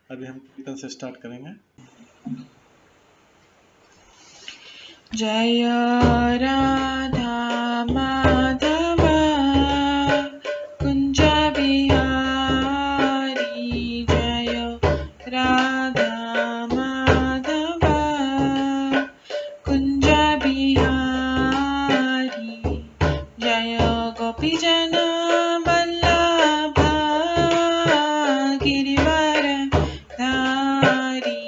अभी हम कीर्तन से स्टार्ट करेंगे। जय राधा माधव कुंज बिहारी, जय राधा माधव कुंज बिहारी, जय गोपीजन वल्लभ गिरिवर धारी,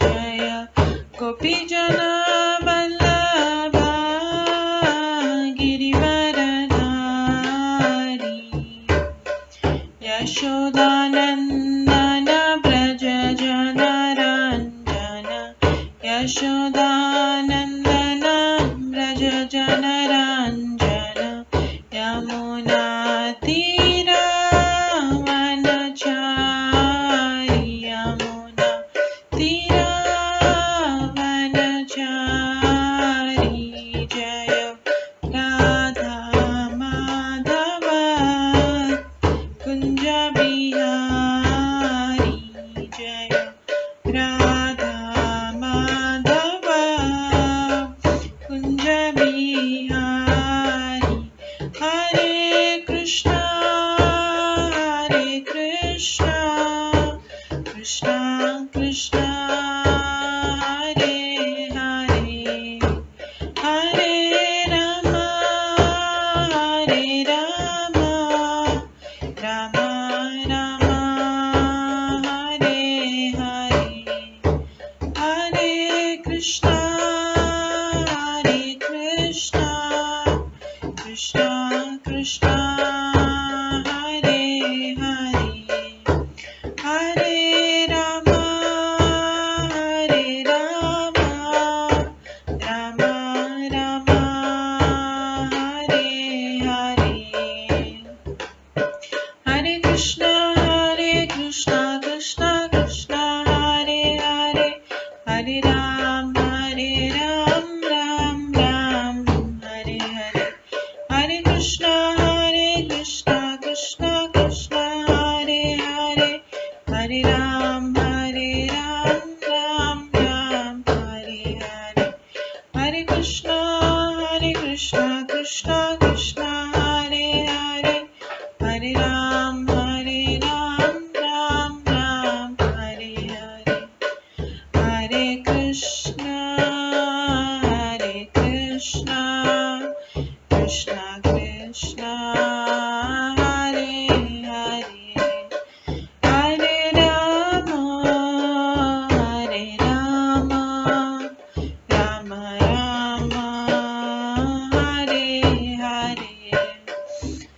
जय गोपीजन वल्लभ गिरिवर धारी, यशोदानंदन व्रज जनरंजन, यशोदानंदन व्रज जनरंजन, यमुना तीरा वनचारी, यमुना तीरा वनचारी, जय राधा माधव कुंज बिहारी, जय राधा माधव कुंज बिहारी, हरे कृष्णा कृष्णा कृष्णा हरे हरे, हरे राम राम राम हरे हरे, हरे कृष्णा कृष्णा कृष्णा हरे हरे, हरे राम राम राम हरे हरे, हरे कृष्णा कृष्णा कृष्णा हरे हरे, हरे राम राम राम हरे हरे, हरे कृष्णा कृष्णा कृष्णा हरे हरे, हरे राम राम राम हरे हरे, हरे कृष्णा कृष्णा कृष्णा हरे हरे, हरे राम राम राम हरे हरे, हरे कृष्णा कृष्णा कृष्णा हरे हरे, हरे राम राम राम हरे हरे,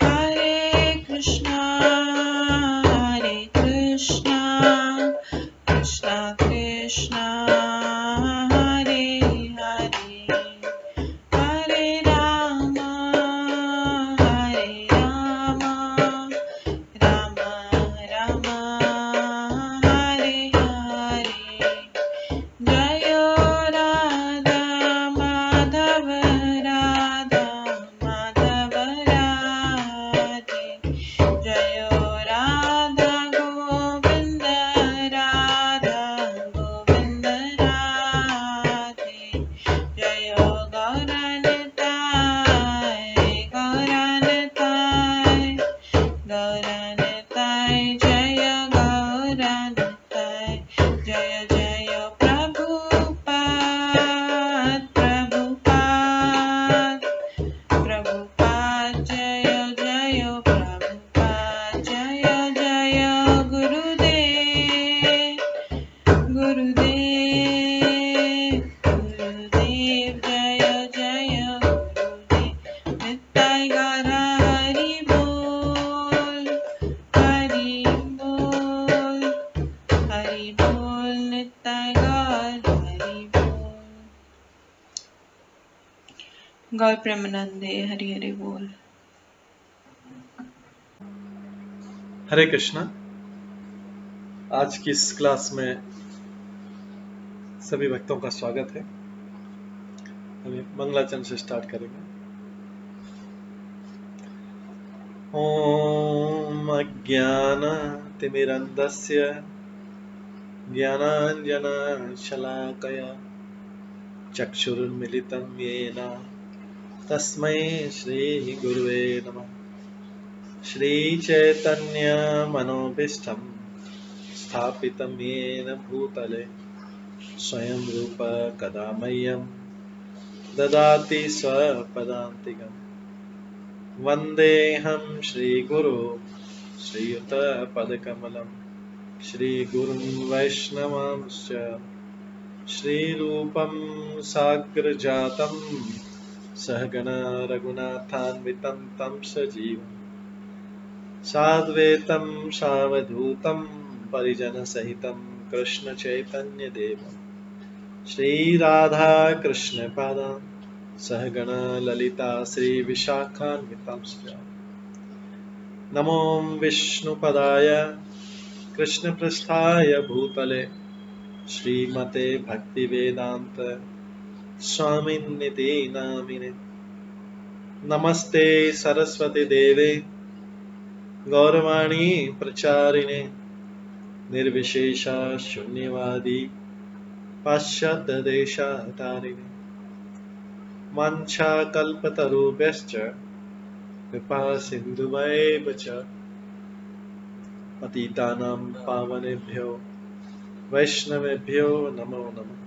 हरे कृष्णा कृष्णा कृष्णा हरे हरे, हरे राम राम राम हरे हरे, जय राधा माधव राधे, जय राधा गोविंद राधे, जय गौरनिताय जय गौरनिताय, जय जय प्रभुपाद जय जय प्रभुपाद, जय जय गुरुदेव जय जय गुरुदेव, निताय गौर हरि बोल निताय गौर हरि बोल, गौर प्रेमानंदे हरि हरि बोल। हरे कृष्णा। आज की इस क्लास में सभी भक्तों का स्वागत है। अभी मंगलाचरण से स्टार्ट करेंगे। ओम अज्ञानतिमिरन्धस्य ज्ञानाञ्जनशलाकया चक्षुरुन्मिलितं येन तस्मै श्रीगुरुवे नमः। श्रीचैतन्यमनोभीष्टं स्थापितं येन भूतले स्वयं रूप कदा मह्यं ददाति स्वपदान्तिकम्। वन्देऽहं श्रीगुरो श्रीयुतपदकमलं श्रीगुरुं वैष्णवांश्च श्रीरूपं साग्रजातं सहगण रघुनाथान्वितं तं सजीवं साद्वैतं सावधूतं परिजनसहितं कृष्णचैतन्यदेवं श्रीराधाकृष्णपादान् सहगण ललिता श्रीविशाखान्वितांश्च नमो विष्णुपदाय कृष्णपृष्ठाय भूतले श्रीमते भक्तिवेदांत स्वामिन्निति नामिने। नमस्ते सरस्वती देवे गौरवाणी प्रचारिणे निर्विशेष शून्यवादी पाश्चात्य देशतारिणे। वाञ्छाकल्पतरुभ्यश्च कृपा सिन्धुभ्येव च पतितानां पावनेभ्यो वैष्णवेभ्यो नमो नमः।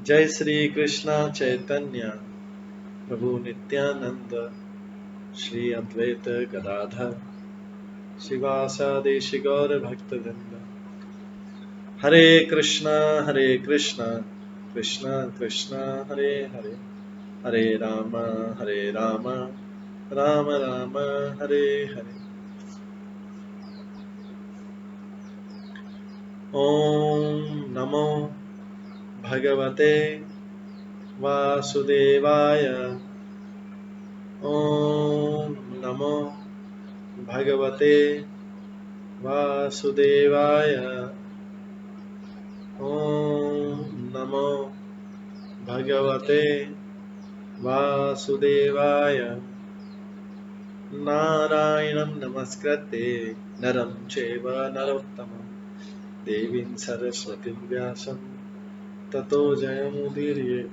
जय श्री कृष्ण चैतन्य प्रभु नित्यानंद श्री अद्वैत गदाधर शिवासादि गौर भक्तवृंद। हरे कृष्णा कृष्णा कृष्णा हरे हरे, हरे राम राम राम हरे हरे। ओम नमो भगवते वासुदेवाय। ओम नमो भगवते वासुदेवाय। ओम नमो भगवते वासुदेवाय। नारायणं नमस्कृत्य नरं चैव नरोत्तमं देवीं सरस्वतीं व्यासं ततो जयमुदीरये।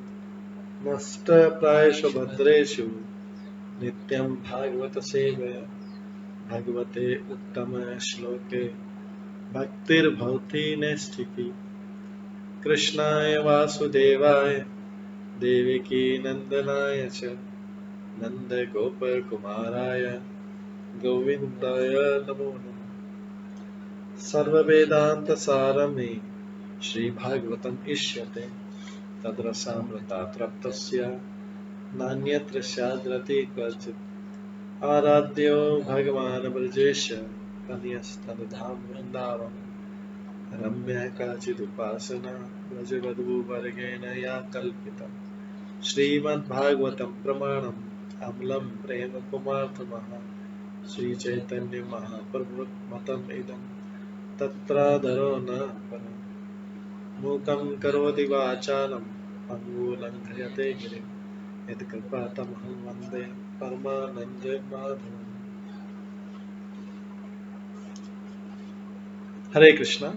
नष्टप्रायेषु भद्रेषु नित्यं भागवत सेवया भगवते उत्तम श्लोके भक्तिर्भवति नैष्ठिकी। कृष्णाय वासुदेवाय देवकी नंदनाय च नन्दगोपकुमाराय गोविन्दाय नमो नमः। सर्ववेदान्तसारमे श्रीभागवतम् इष्यते तद्रसामृतात् नान्यत्र स्याद्रति क्वचित्। आराध्यो भगवान् ब्रजेश तनयस्तनधाम वृन्दावन रम्या काचिदुपासना व्रजवधूवर्गेण या कल्पिता। श्रीमद्भागवतं प्रमाणम् अमलं प्रेम कुमार्थमः श्रीचैतन्य महाप्रभुमतम् इदं तत्रादरो न परम्। मूकं करोति वाचालं पङ्गुलङ्घयते गिरिं यत्कृपातमहं वन्दे परमानन्दमाधवम्। हरे कृष्णा।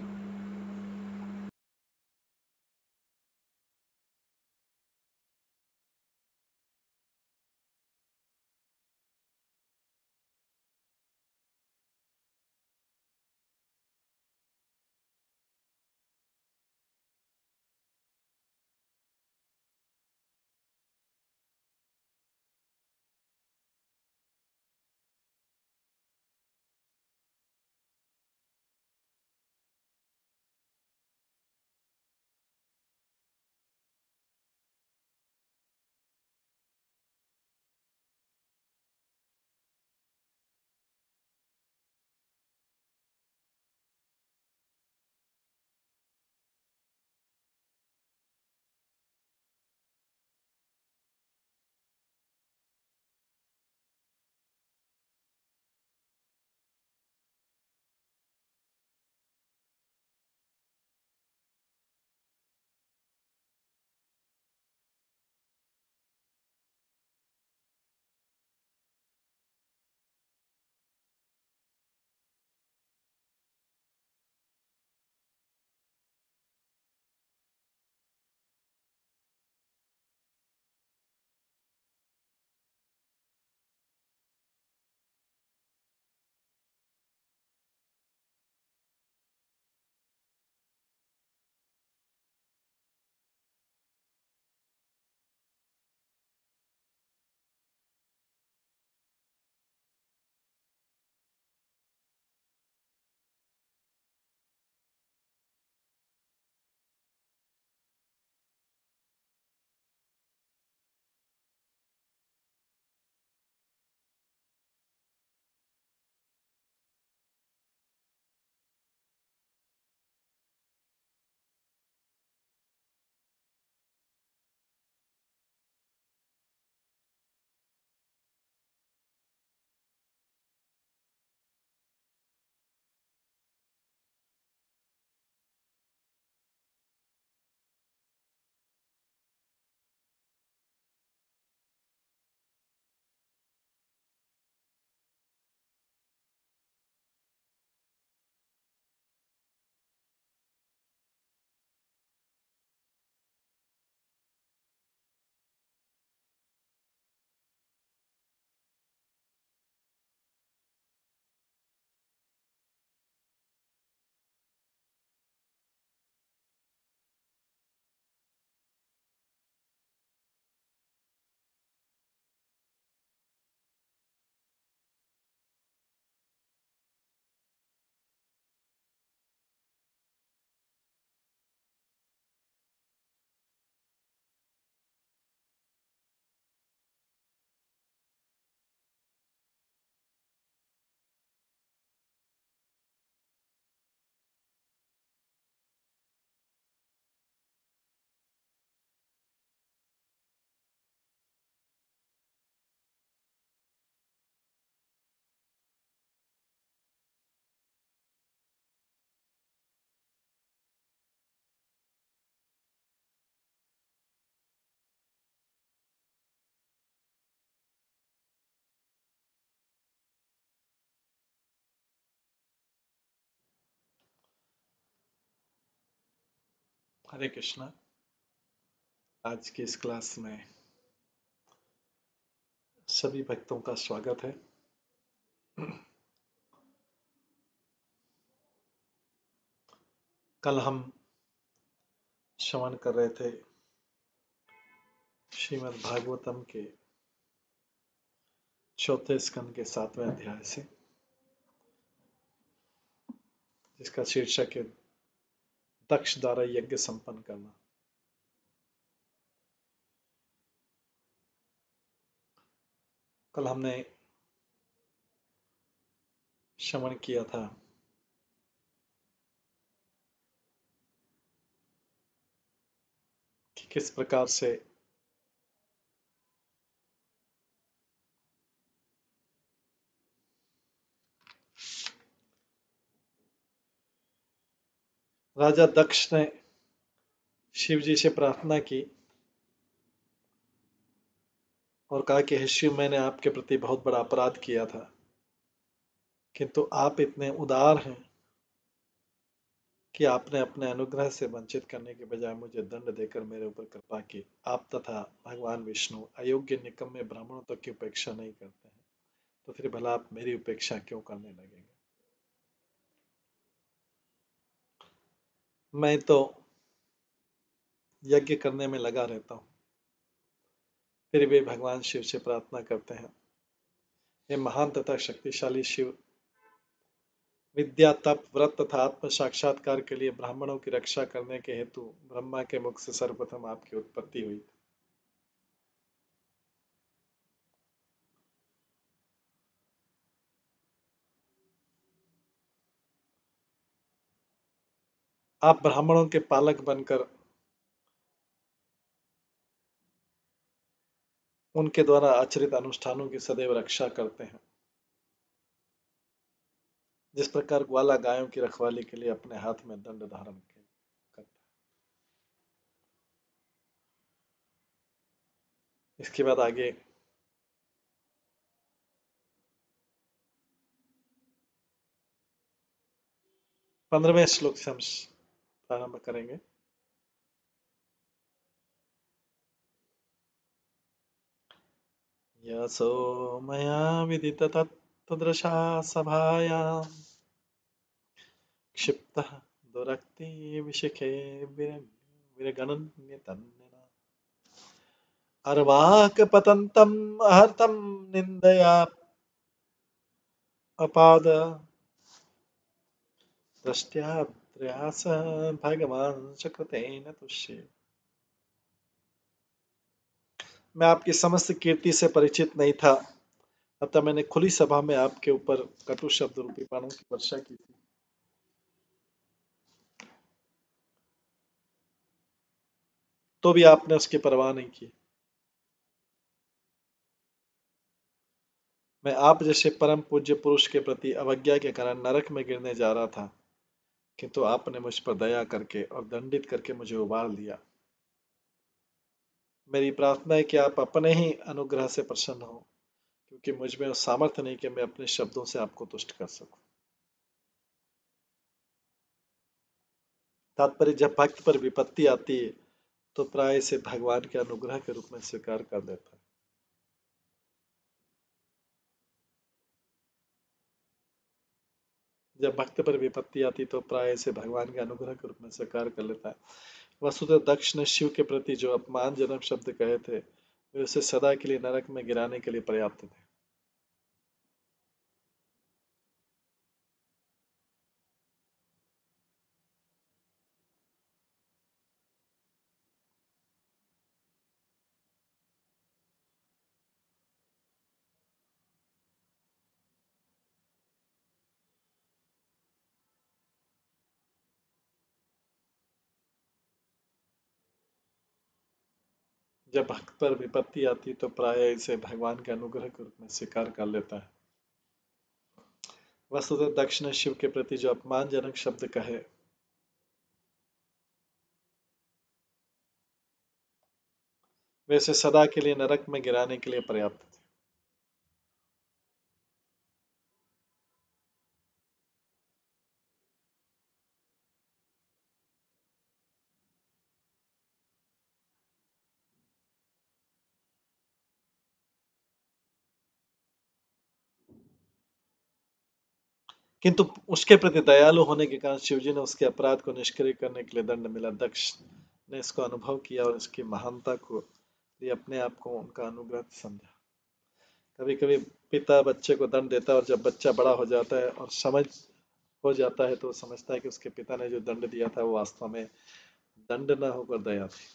हरे कृष्णा। आज की इस क्लास में सभी भक्तों का स्वागत है। कल हम श्रवण कर रहे थे श्रीमद् भागवतम के चौथे स्कंद के 7वें अध्याय से, जिसका शीर्षक है दक्ष द्वारा यज्ञ संपन्न करना। कल हमने श्रवण किया था कि किस प्रकार से राजा दक्ष ने शिव जी से प्रार्थना की और कहा कि हे शिव, मैंने आपके प्रति बहुत बड़ा अपराध किया था, किंतु आप इतने उदार हैं कि आपने अपने अनुग्रह से वंचित करने के बजाय मुझे दंड देकर मेरे ऊपर कृपा की। आप तथा भगवान विष्णु अयोग्य निकम्मे ब्राह्मणों तक की उपेक्षा नहीं करते हैं, तो फिर भला आप मेरी उपेक्षा क्यों करने लगेंगे? मैं तो यज्ञ करने में लगा रहता हूँ, फिर भी भगवान शिव से प्रार्थना करते हैं, हे महान तथा शक्तिशाली शिव, विद्या, तप, व्रत तथा आत्म साक्षात्कार के लिए ब्राह्मणों की रक्षा करने के हेतु ब्रह्मा के मुख से सर्वप्रथम आपकी उत्पत्ति हुई। आप ब्राह्मणों के पालक बनकर उनके द्वारा आचरित अनुष्ठानों की सदैव रक्षा करते हैं, जिस प्रकार ग्वाला गायों की रखवाली के लिए अपने हाथ में दंड धारण करता है। इसके बाद आगे 15वें श्लोक से हम प्रारंभ करेंगे। यशो मया विदित तदृशा सभायां क्षिप्तः दुरक्ति विशिखे विरगणन्यतन्निना अर्वाक पतन्तम् अहर्तं निन्दया अपाद दृष्ट्या प्रयास भगवान सकृतेन तुष्य। मैं आपकी समस्त कीर्ति से परिचित नहीं था, अतः मैंने खुली सभा में आपके ऊपर कटु शब्द रूपी बाणों की वर्षा की थी। तो भी आपने उसकी परवाह नहीं की। मैं आप जैसे परम पूज्य पुरुष के प्रति अवज्ञा के कारण नरक में गिरने जा रहा था, किंतु आपने मुझ पर दया करके और दंडित करके मुझे उबार दिया। मेरी प्रार्थना है कि आप अपने ही अनुग्रह से प्रसन्न हो, क्योंकि मुझ में सामर्थ्य नहीं कि मैं अपने शब्दों से आपको तुष्ट कर सकूं। तात्पर्य, जब भक्त पर विपत्ति आती है तो प्राय इसे भगवान के अनुग्रह के रूप में स्वीकार कर लेता है। जब भक्त पर विपत्ति आती तो प्राय इसे भगवान के अनुग्रह के रूप में स्वीकार कर लेता है। वसुदेव दक्ष ने शिव के प्रति जो अपमानजनक शब्द कहे थे, वे उसे सदा के लिए नरक में गिराने के लिए पर्याप्त थे। जब भक्त पर विपत्ति आती तो प्राय इसे भगवान के अनुग्रह के रूप में स्वीकार कर लेता है। वसुदेव दक्ष ने शिव के प्रति जो अपमानजनक शब्द कहे, वे उसे सदा के लिए नरक में गिराने के लिए पर्याप्त थे। किंतु उसके प्रति दयालु होने के कारण शिवजी ने उसके अपराध को निष्क्रिय करने के लिए दंड मिला। दक्ष ने इसको अनुभव किया और इसकी महानता को लिए अपने आप को उनका अनुग्रह समझा। कभी कभी पिता बच्चे को दंड देता है और जब बच्चा बड़ा हो जाता है और समझ हो जाता है तो वो समझता है कि उसके पिता ने जो दंड दिया था वो वास्तव में दंड न होकर दया थी।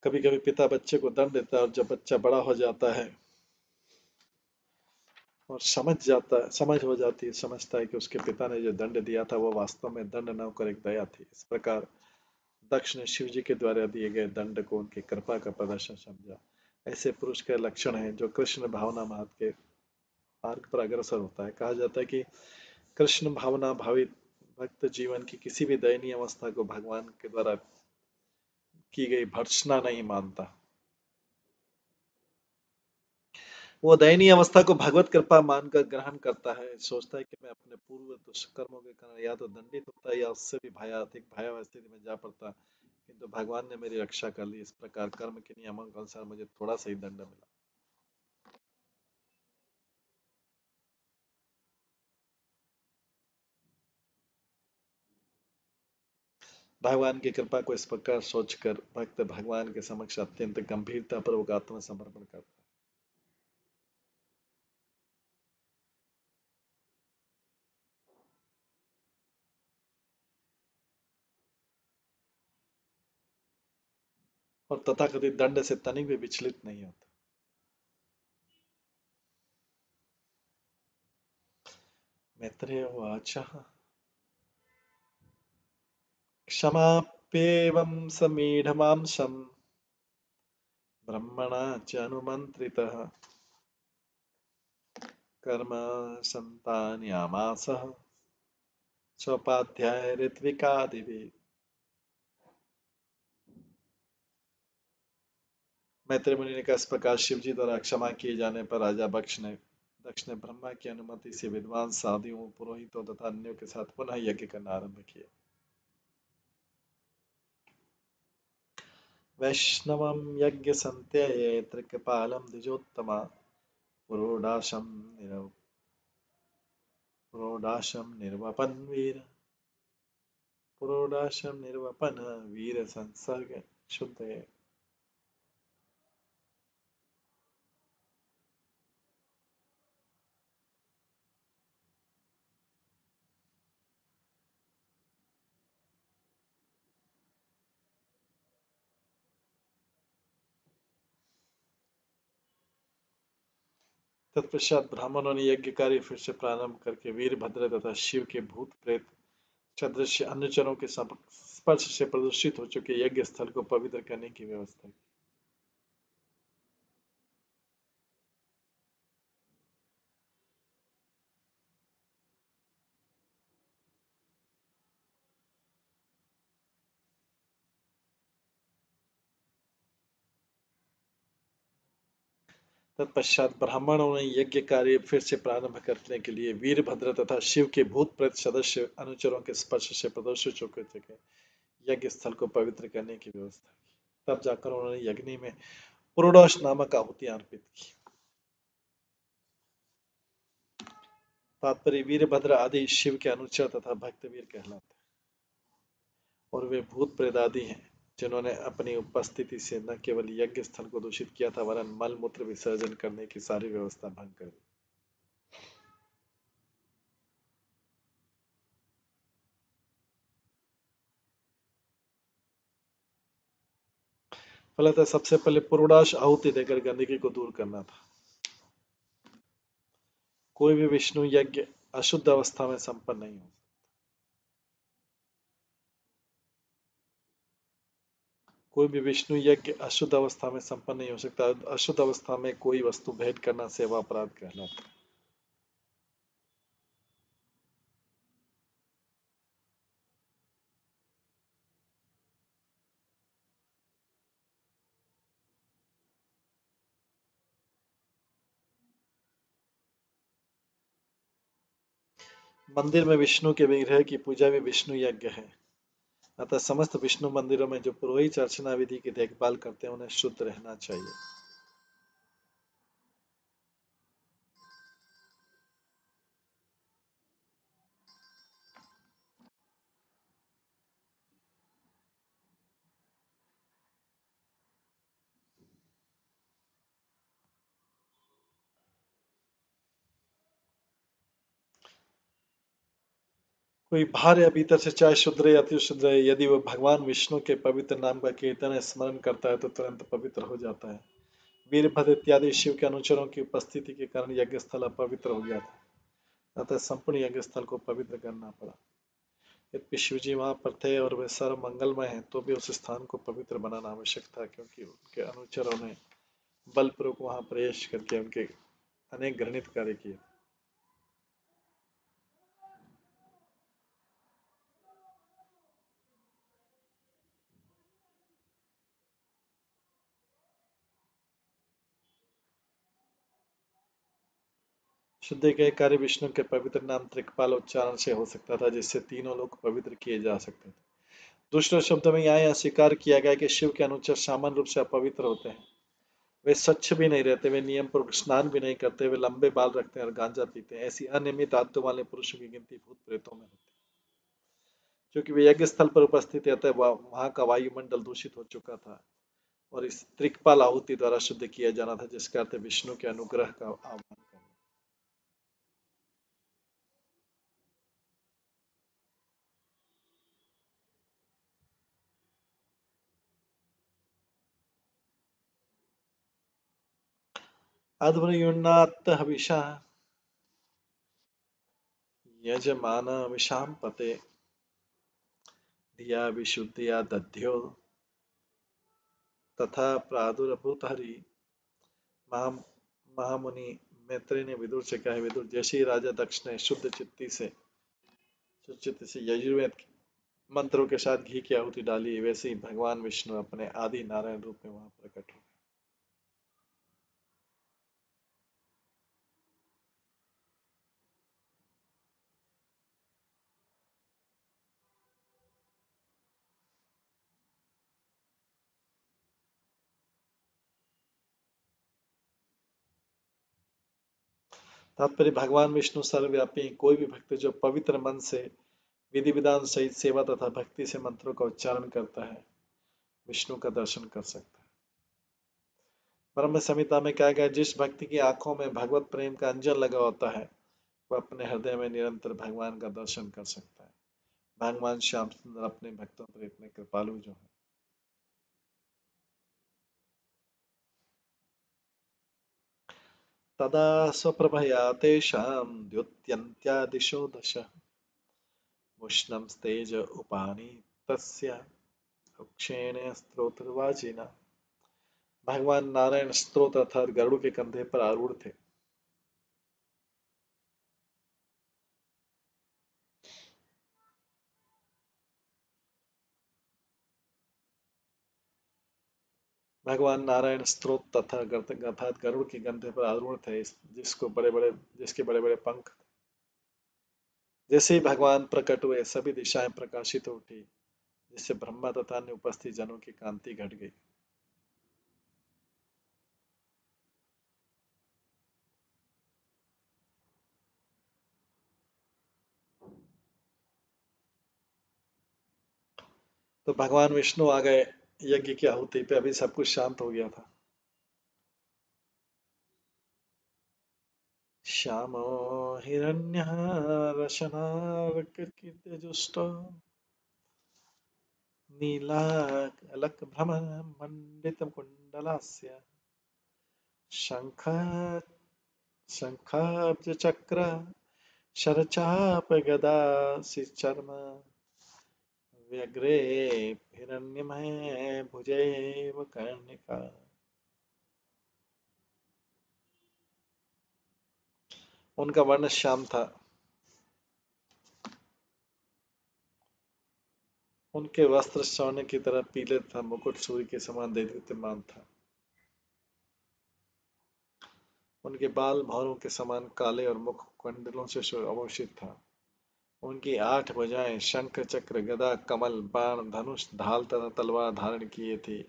कभी कभी पिता बच्चे को दंड देता है और जब बच्चा बड़ा हो जाता है और समझ हो जाती है, समझता है कि उसके पिता ने जो दंड दिया था वो वास्तव में दंड न होकर एक दया थी। इस प्रकार दक्ष ने शिव जी के द्वारा दिए गए दंड को उनकी कृपा का प्रदर्शन समझा। ऐसे पुरुष के लक्षण हैं जो कृष्ण भावना मार्ग के मार्ग पर अग्रसर होता है। कहा जाता है कि कृष्ण भावना भावित भक्त जीवन की किसी भी दयनीय अवस्था को भगवान के द्वारा की गई भर्त्सना नहीं मानता। वो दयनीय अवस्था को भगवत कृपा मानकर ग्रहण करता है, सोचता है कि मैं अपने पूर्व दुष्कर्मों के कारण या तो दंडित होता या उससे भी अधिक भयावह स्थिति में जा पड़ता, किंतु भगवान ने मेरी रक्षा कर ली। इस प्रकार कर्म के नियमों के अनुसार मुझे थोड़ा सा ही दंड मिला। भगवान की कृपा को इस प्रकार सोचकर भक्त भगवान के समक्ष अत्यंत गंभीरता पूर्वक आत्मसमर्पण करता है। और तथाकथित दंड से तनिक भी विचलित नहीं होता। मैत्रेय उवाच क्षमाप्येवं समीढमांशं ब्रह्मणा च अनुमन्त्रितः कर्म सन्तान्यामासः स्वोपाध्याय ऋत्विकादिभिः। मैत्रेय मुनि ने कहा, इस प्रकार शिव जी द्वारा क्षमा किए जाने पर राजा दक्ष ने ब्रह्मा की अनुमति से विद्वान साधियों पुरोहितों तथा अन्यों के साथ पुनः यज्ञ करना आरंभ किया। वैष्णवं यज्ञ संत्यये त्रिकपालं द्विजोत्तमा पुरोडाशं निर्वपन् वीर संसर्ग शुद्धये। तत्पश्चात ब्राह्मणों ने यज्ञ कार्य फिर से प्रारंभ करके वीरभद्र तथा शिव के भूत प्रेत सदृश अनुचरों के स्पर्श से प्रदूषित हो चुके यज्ञ स्थल को पवित्र करने की व्यवस्था की। तत्पश्चात ब्राह्मणों ने यज्ञ कार्य फिर से प्रारंभ करने के लिए वीरभद्र तथा शिव के भूत प्रेत सदस्य अनुचरों के स्पर्श से प्रदूषित हो चुके यज्ञ स्थल को पवित्र करने की व्यवस्था की। तब जाकर उन्होंने यज्ञ में पुरोडाश नामक आहुति अर्पित की। तात्पर्य वीरभद्र आदि शिव के अनुचर तथा भक्तवीर कहलाते और वे भूत प्रेत आदि हैं जिन्होंने अपनी उपस्थिति से न केवल यज्ञ स्थल को दूषित किया था वरन मल मूत्र विसर्जन करने की सारी व्यवस्था भंग कर दी। फलतः सबसे पहले पुरोडाश आहुति देकर गंदगी को दूर करना था। कोई भी विष्णु यज्ञ अशुद्ध अवस्था में संपन्न नहीं हो। कोई भी विष्णु यज्ञ अशुद्ध अवस्था में संपन्न नहीं हो सकता। अशुद्ध अवस्था में कोई वस्तु भेंट करना सेवा अपराध कहलाता है। मंदिर में विष्णु के विग्रह की पूजा भी विष्णु यज्ञ है। अतः समस्त विष्णु मंदिरों में जो पुरोहित अर्चना विधि की देखभाल करते हैं उन्हें शुद्ध रहना चाहिए। कोई बाहर या भीतर से चाहे शुद्र या अति शुद्र है, यदि वह भगवान विष्णु के पवित्र नाम का कीर्तन या स्मरण करता है तो तुरंत पवित्र हो जाता है। वीरभद्र इत्यादि शिव के अनुचरों की उपस्थिति के कारण यज्ञ स्थल अपवित्र हो गया था, अतः संपूर्ण यज्ञ स्थल को पवित्र करना पड़ा। यद्यपि शिव जी वहां पर थे और वे सर्व मंगलमय हैं, तो भी उस स्थान को पवित्र बनाना आवश्यक था, क्योंकि उनके अनुचरों ने बलपूर्वक वहां प्रवेश करके उनके अनेक घृणित कार्य किए। शुद्धि के कार्य विष्णु के पवित्र नाम त्रिकपाल उच्चारण से हो सकता था, जिससे तीनों लोग पवित्र किए जा सकते थे। दूसरे शब्दों में यहाँ यह स्वीकार किया गया कि शिव के अनुचर सामान्य रूप से अपवित्र होते हैं। वे स्वच्छ भी नहीं रहते, वे नियम पूर्वक स्नान भी नहीं करते, वे लंबे बाल रखते हैं और गांजा पीते हैं। ऐसी अनियमित आदतों वाले पुरुषों की गिनती भूत प्रेतों में होती है। क्योंकि वे यज्ञ स्थल पर उपस्थित थे, वहां का वायुमंडल दूषित हो चुका था और इस त्रिकपाल आहुति द्वारा शुद्ध किया जाना था, जिसका अर्थ विष्णु के अनुग्रह का आह्वान करना। अध्वर्युन्नात्त हविषा यजमान विषाम पते धिया विशुद्धिया दध्यो तथा प्रादुर्भूत हरि। महा महामुनि मैत्रेय ने विदुर से कहा, विदुर, जैसे ही राजा दक्ष ने शुद्ध चित्त से यजुर्वेद मंत्रों के साथ घी की आहुति डाली, वैसे ही भगवान विष्णु अपने आदि नारायण रूप में वहां प्रकट हो। तात्पर्य, भगवान विष्णु सर्वव्यापी, कोई भी भक्त जो पवित्र मन से विधि विधान सहित सेवा तथा भक्ति से मंत्रों का उच्चारण करता है, विष्णु का दर्शन कर सकता है। ब्रह्म संहिता में कहा गया, जिस व्यक्ति की आंखों में भगवत प्रेम का अंजन लगा होता है, वह अपने हृदय में निरंतर भगवान का दर्शन कर सकता है। भगवान श्याम सुंदर अपने भक्तों पर इतने कृपालु जो है। तदा स्वप्रभया तेषां द्योत्यन्त्या दिशो दश उष्णं तेज उपानि तस्य रुक्षेण स्त्रोत्रवाजिना। भगवान नारायण स्त्रोत अर्थात गरुड़ के कंधे पर आरूढ़ थे। भगवान नारायण स्त्रोत तथा अर्थात गरुड़ के कंधे पर आरूढ़ थे, जिसके बड़े बड़े पंख थे। जैसे ही भगवान प्रकट हुए, सभी दिशाएं प्रकाशित हो उठी, जिससे ब्रह्मा तथा अन्य उपस्थित जनों की कांति घट गई। तो भगवान विष्णु आ गए यज्ञ की आहुति पे। अभी सब कुछ शांत हो गया था। श्यामो हिरण्यः रशनार्ककीर्तिजुष्टो नीलालकभ्रमरमण्डितकुण्डलास्य शङ्ख शङ्खाब्जचक्र शरचापगदा श्रीचर्म व्यग्रे हिरण्यमये भुजैव कर्णिका। उनका वर्ण श्याम था। उनके वस्त्र स्वर्ण की तरह पीले था, मुकुट सूर्य के समान देदीप्यमान था। उनके बाल भौरों के समान काले और मुख कुंडलों से आभूषित था। उनकी 8 भुजाएं शंख चक्र गदा कमल बाण धनुष ढाल तथा तलवार धारण किए थे।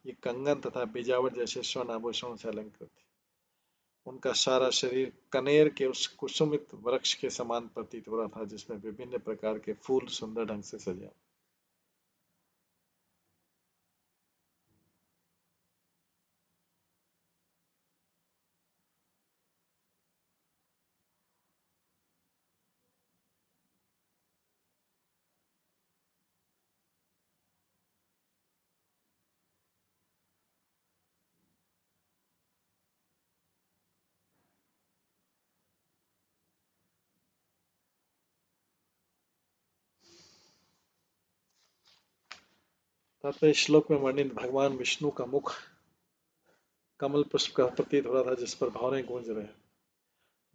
ये कंगन तथा बिजावट जैसे स्वर्ण आभूषणों से अलंकृत थी। उनका सारा शरीर कनेर के उस कुसुमित वृक्ष के समान प्रतीत हो रहा था, जिसमें विभिन्न प्रकार के फूल सुंदर ढंग से सजा। तात्पर्य श्लोक में वर्णित भगवान विष्णु का मुख कमल पुष्प का प्रतीत हो रहा था जिस पर भावनाएं गूंज रहे हैं।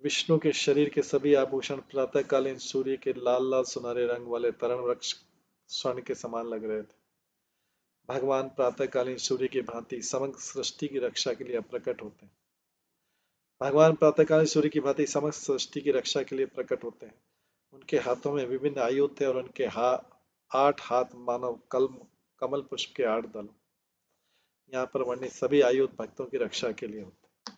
विष्णु के शरीर के सभी आभूषण प्रातःकालीन सूर्य के लाल लाल सुनहरे रंग वाले तरण वृक्ष स्वर्ण के समान लग रहे थे। भगवान प्रातःकालीन सूर्य की भांति समग्र सृष्टि की रक्षा के लिए प्रकट होते हैं। भगवान प्रातःकालीन सूर्य की भांति समस्त सृष्टि की रक्षा के लिए प्रकट होते हैं। उनके हाथों में विभिन्न आयुध थे और उनके 8 हाथ मानव कमल पुष्प के 8 दल। यहाँ पर वर्णित सभी आयुध भक्तों की रक्षा के लिए होते हैं।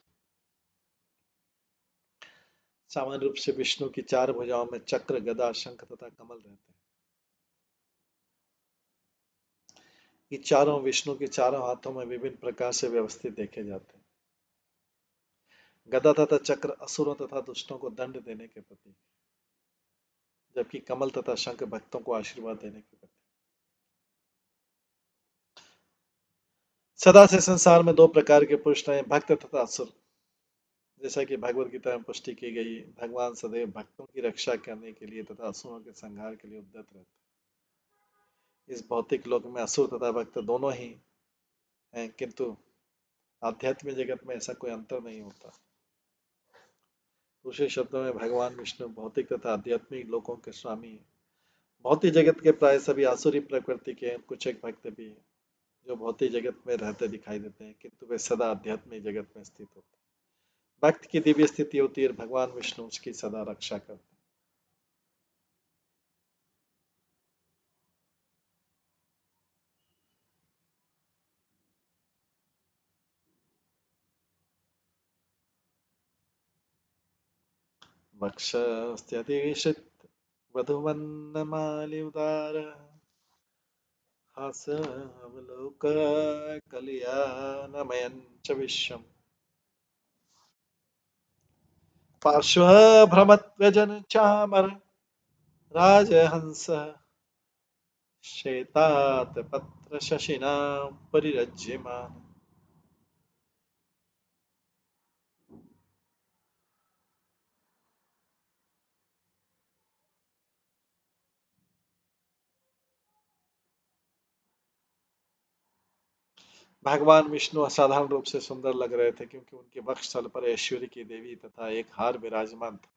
सामान्य रूप से विष्णु की 4 भुजाओं में चक्र, गदा, शंख तथा कमल रहते हैं। ये चारों विष्णु के चारों हाथों में विभिन्न प्रकार से व्यवस्थित देखे जाते हैं। गदा तथा चक्र असुरों तथा दुष्टों को दंड देने के प्रतीक, जबकि कमल तथा शंख भक्तों को आशीर्वाद देने के प्रतीक। सदा से संसार में 2 प्रकार के पुरुष रहे, भक्त तथा असुर। जैसा कि भगवत गीता में पुष्टि की गई, भगवान सदैव भक्तों की रक्षा करने के लिए तथा असुरों के संहार के लिए उद्यत रहते हैं। इस भौतिक लोक में असुर तथा भक्त दोनों ही हैं, किंतु आध्यात्मिक जगत में ऐसा कोई अंतर नहीं होता। दूसरे शब्दों में भगवान विष्णु भौतिक तथा आध्यात्मिक लोकों के स्वामी हैं। भौतिक जगत के प्राय सभी आसुरी प्रकृति के हैं, कुछ एक भक्त भी हैं जो भौतिक जगत में रहते दिखाई देते हैं, किंतु वे सदा आध्यात्मिक जगत में स्थित होते हैं। भक्त की दिव्य स्थिति होती है, भगवान विष्णु उसकी सदा रक्षा करते हैं। वक्षस्त्यधिषित वधुवन्नमालि उदार हासवलोक कलयानमयं च विश्वम् पार्श्वभ्रमद्व्यजन चामर राजहंस श्वेतात् पत्र शशिना परिरज्यमान। भगवान विष्णु असाधारण रूप से सुंदर लग रहे थे क्योंकि उनके वक्षस्थल पर ऐश्वर्य की देवी तथा एक हार विराजमान था।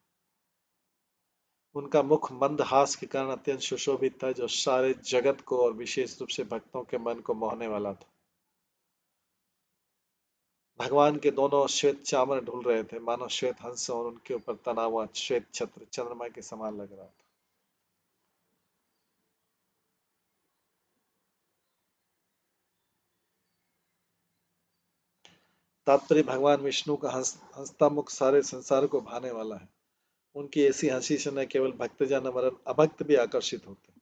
उनका मुख मंद हास के कारण अत्यंत सुशोभित था, जो सारे जगत को और विशेष रूप से भक्तों के मन को मोहने वाला था। भगवान के दोनों श्वेत चामर ढुल रहे थे, मानो श्वेत हंस और उनके ऊपर तना हुआ श्वेत छत्र चंद्रमा के समान लग रहा था। तात्पर्य भगवान विष्णु का हंसता मुख सारे संसार को भाने वाला है। उनकी ऐसी हंसी से न केवल भक्तजन वरन अभक्त भी आकर्षित होते हैं।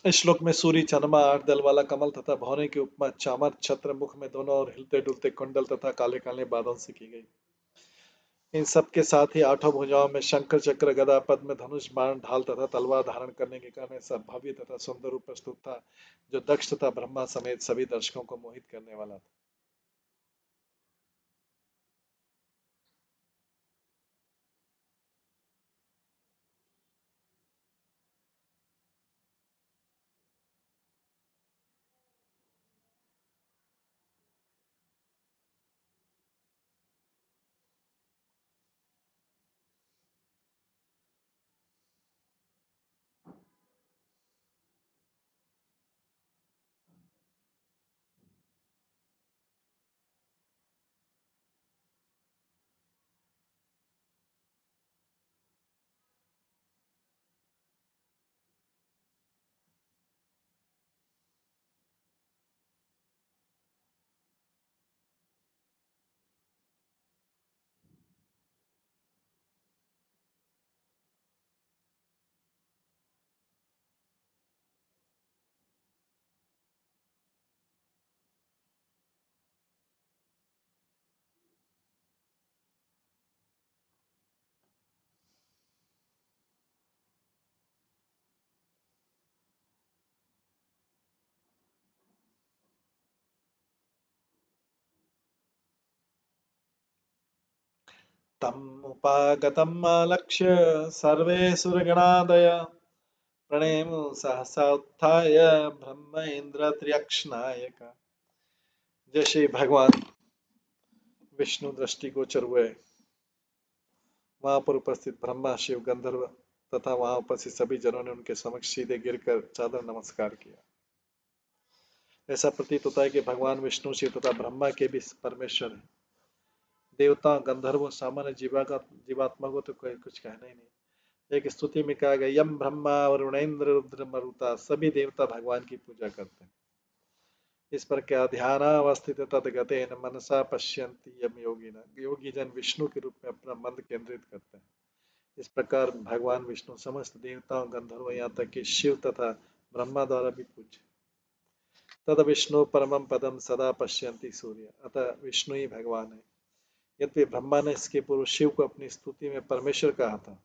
इस श्लोक में सूर्य, चंद्रमा, 8 दल वाला कमल तथा भौरे की उपमा चामर छत्र मुख में दोनों और हिलते डुलते कुंडल तथा काले काले बादों से की गई। इन सब के साथ ही 8 भुजाओं में शंकर, चक्र, गदा, पद्म, धनुष, बाण, ढाल तथा तलवार धारण करने के कारण ऐसा भव्य तथा सुंदर रूप प्रस्तुत था, जो दक्ष तथा ब्रह्मा समेत सभी दर्शकों को मोहित करने वाला था। तम् उपागतम् आलक्ष्य सर्वे सुरगणादय प्रणेमु सहसा उत्थाय ब्रह्म इंद्र त्र्यक्ष नायक। जैसे भगवान विष्णु दृष्टिगोचर हुए, वहां पर उपस्थित ब्रह्मा शिव गंधर्व तथा वहां उपस्थित सभी जनों ने उनके समक्ष सीधे गिरकर सादर नमस्कार किया। ऐसा प्रतीत होता है कि भगवान विष्णु शिव तथा ब्रह्मा के भी परमेश्वर हैं। देवता गंधर्व सामान्य जीवात्मा को तो कोई कुछ कहना ही नहीं। एक स्तुति में कहा गया, यम ब्रह्मा वरुणेन्द्र रुद्र मरुता, सभी देवता भगवान की पूजा करते हैं। इस पर क्या ध्यानावस्थित तदगतेन मनसा पश्यन्ति यम योगिना, योगी जन विष्णु के रूप में अपना मन केंद्रित करते हैं। इस प्रकार भगवान विष्णु समस्त देवताओं गंधर्व यहाँ तक कि शिव तथा ब्रह्मा द्वारा भी पूज्य। तद विष्णु परमं पदम सदा पश्यन्ति सूर्य, अतः विष्णु ही भगवान है। यद्यपि ब्रह्मा ने इसके पूर्व शिव को अपनी स्तुति में परमेश्वर कहा था,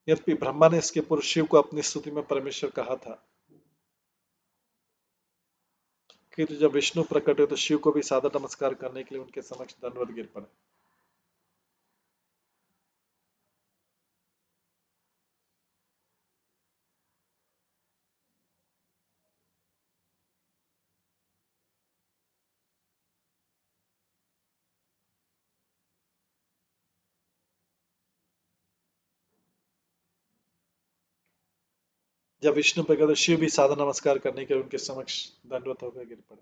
यद्यपि ब्रह्मा ने इसके पूर्व शिव को अपनी स्तुति में परमेश्वर कहा था, कि जब विष्णु प्रकट हुए तो शिव को भी सादर नमस्कार करने के लिए उनके समक्ष दंडवत गिर पड़े। जब विष्णु प्रकट हुए शिव भी सादर नमस्कार करने के लिए उनके समक्ष दंडवत होकर गिर पड़े।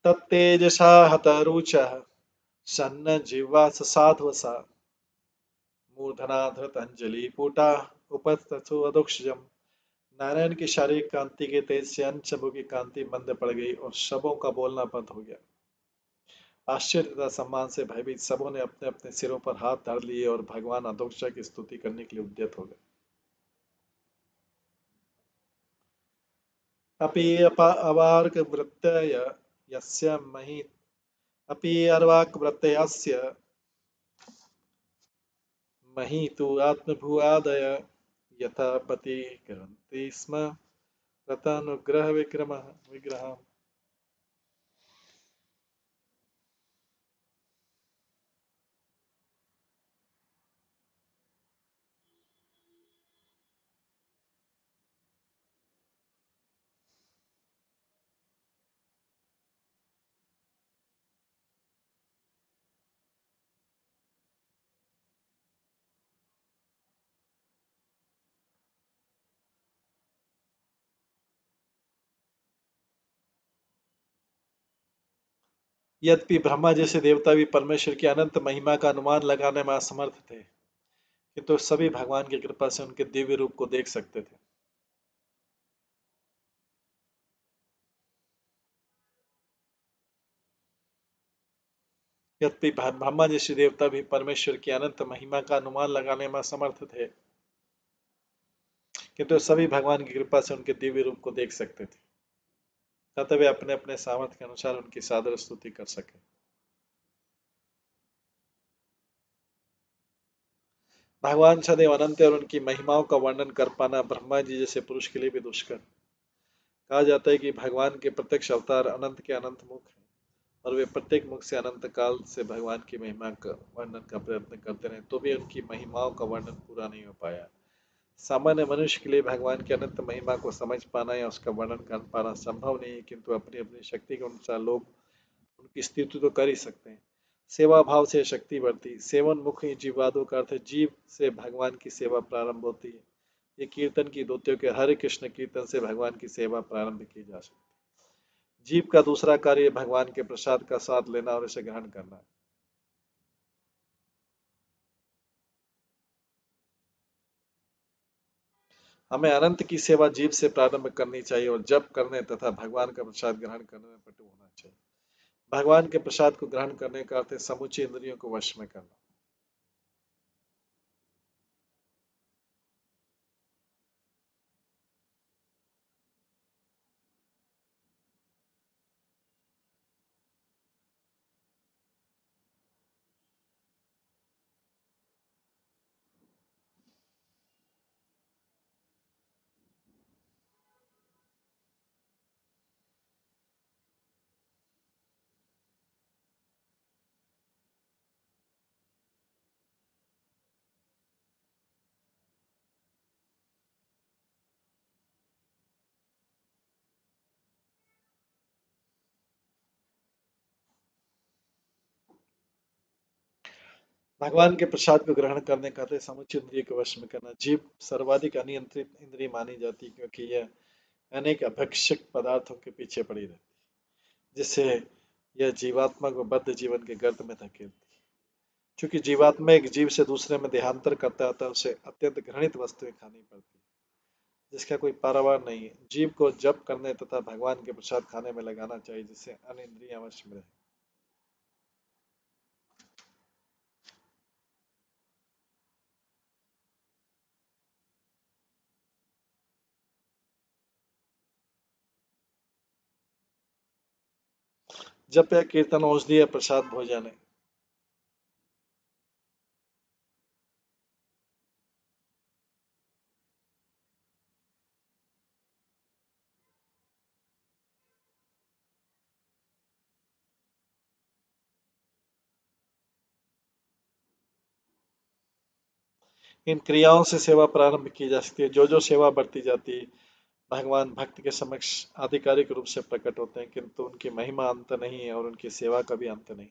तत्तेजसा हतरुचः सन्न जिह्वा साध्वसा मूर्धना धृतंजलिपुटा उपस्तथु अधोक्षजम्। नारायण की शारीरिक कांति के तेज से अन्य शबों की कांति मंद पड़ गई और शबों का बोलना बंद हो गया। आश्चर्य तथा सम्मान से भयभीत सबों ने अपने अपने सिरों पर हाथ धर लिए और भगवान अधोक्षा की स्तुति करने के लिए उद्यत हो गए। अपि अवार्क वृत्तय यस्य मही अपि अर्वाक वृत्तयस्य मही तु आत्मभूआदय यथा पति करन्ति स्म रतानुग्रह विग्रह। यद्यपि ब्रह्मा जैसे देवता भी परमेश्वर की अनंत महिमा का अनुमान लगाने में असमर्थ थे, किंतु सभी भगवान की कृपा से उनके दिव्य रूप को देख सकते थे। यद्यपि ब्रह्मा जैसे देवता भी परमेश्वर की अनंत महिमा का अनुमान लगाने में असमर्थ थे, किंतु सभी भगवान की कृपा से उनके दिव्य रूप को देख सकते थे, तथा वे अपने अपने सामर्थ्य के अनुसार उनकी सादर स्तुति कर सके। भगवान सदैव अनंत और उनकी महिमाओं का वर्णन कर पाना ब्रह्मा जी जैसे पुरुष के लिए भी दुष्कर। कहा जाता है कि भगवान के प्रत्यक्ष अवतार अनंत के अनंत मुख हैं और वे प्रत्येक मुख से अनंत काल से भगवान की महिमा का वर्णन का प्रयत्न करते रहे, तो भी उनकी महिमाओं का वर्णन पूरा नहीं हो पाया। सामान्य मनुष्य के लिए भगवान की अनंत महिमा को समझ पाना या उसका वर्णन कर पाना संभव नहीं है, किंतु अपनी अपनी शक्ति के अनुसार लोग उनकी स्तुति तो कर ही सकते हैं। सेवा भाव से शक्ति बढ़ती। सेवन मुखी जीवादों का अर्थ जीव से भगवान की सेवा प्रारंभ होती है। ये कीर्तन की द्योतियों के हरे कृष्ण कीर्तन से भगवान की सेवा प्रारंभ की जा सकती है। जीव का दूसरा कार्य भगवान के प्रसाद का स्वाद लेना और इसे ग्रहण करना है। हमें अनंत की सेवा जीव से प्रारंभ करनी चाहिए और जप करने तथा भगवान का प्रसाद ग्रहण करने में पटु होना चाहिए। भगवान के प्रसाद को ग्रहण करने का अर्थ है समूची इंद्रियों को वश में करना। भगवान के प्रसाद को ग्रहण करने का तो समुचित इंद्रिय को वश में करना। जीभ सर्वाधिक अनियंत्रित इंद्रिय मानी जाती क्योंकि यह अनेक अभक्षक पदार्थों के पीछे पड़ी रहती, जिससे यह जीवात्मा को बद्ध जीवन के गर्त में धकेलती। क्योंकि जीवात्मा एक जीव से दूसरे में देहांतर करता है, उसे अत्यंत घृणित वस्तुएं खानी पड़ती, जिसका कोई पारावार नहीं है। जीव को जप करने तथा भगवान के प्रसाद खाने में लगाना चाहिए, जिससे अन्य इंद्रियां वश में रहे। जप या कीर्तन औषधि या प्रसाद भोजन है। इन क्रियाओं से सेवा प्रारंभ की जा सकती है। जो जो सेवा बढ़ती जाती है, भगवान भक्त के समक्ष आधिकारिक रूप से प्रकट होते हैं, किंतु उनकी महिमा अंत नहीं है और उनकी सेवा का भी अंत नहीं।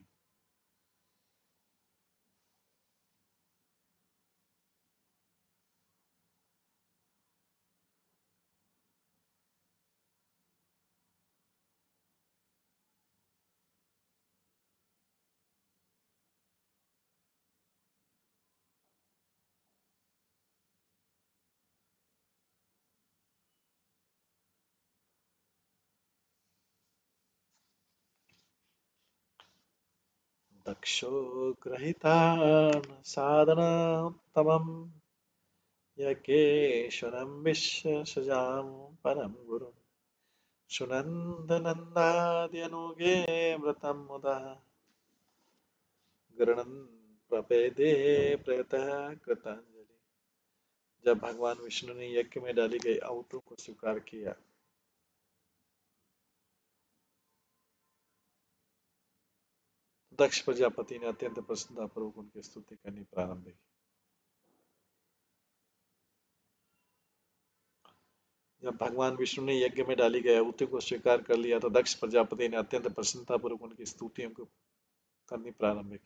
दक्षो गृहीतान् साधनोत्तमम् यज्ञेश्वरं विश्वसजां परं गुरुं सुनन्दनन्दाद्यनुगे व्रतं मुदा गृणन् प्रपेदे प्रयतः कृतांजलि। जब भगवान विष्णु ने यज्ञ में डाली गई आहुतियों को स्वीकार किया, दक्ष प्रजापति ने अत्यंत प्रसन्नतापूर्वक उनकी स्तुति करनी प्रारंभ की। जब भगवान विष्णु ने यज्ञ में डाली गई आहुति को स्वीकार कर लिया तो दक्ष प्रजापति ने अत्यंत प्रसन्नतापूर्वक उनकी स्तुतियों को करनी प्रारंभ की।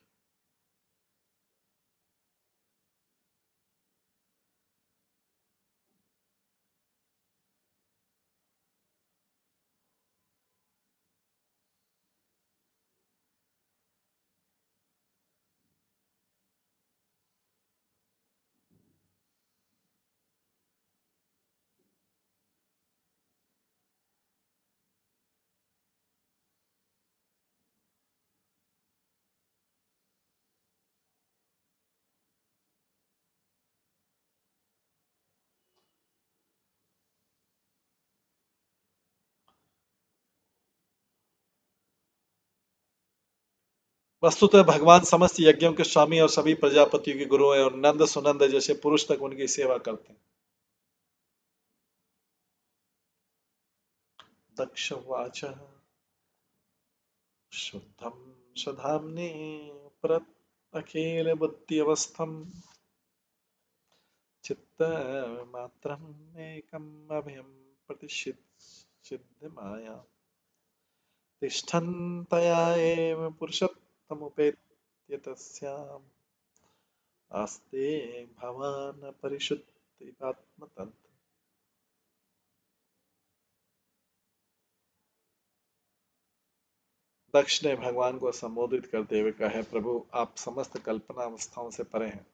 वस्तुतः भगवान समस्त यज्ञों के स्वामी और सभी प्रजापतियों के गुरु हैं और नंद सुनंद जैसे पुरुष तक उनकी सेवा करते हैं। दक्ष उवाच शुद्धं स्वधाम्नि परत बुद्धि अवस्थम चित्तमात्रम् एकम् अभयं प्रतिषिद्ध माया तिष्ठन्तया एव पुरुषोत्तमुपेत्य तस्याम् आस्ते भवान् परिशुद्धिपात्मतन्त्र। दक्ष ने भगवान को संबोधित करते हुए कहा, प्रभु आप समस्त कल्पना अवस्थाओं से परे हैं।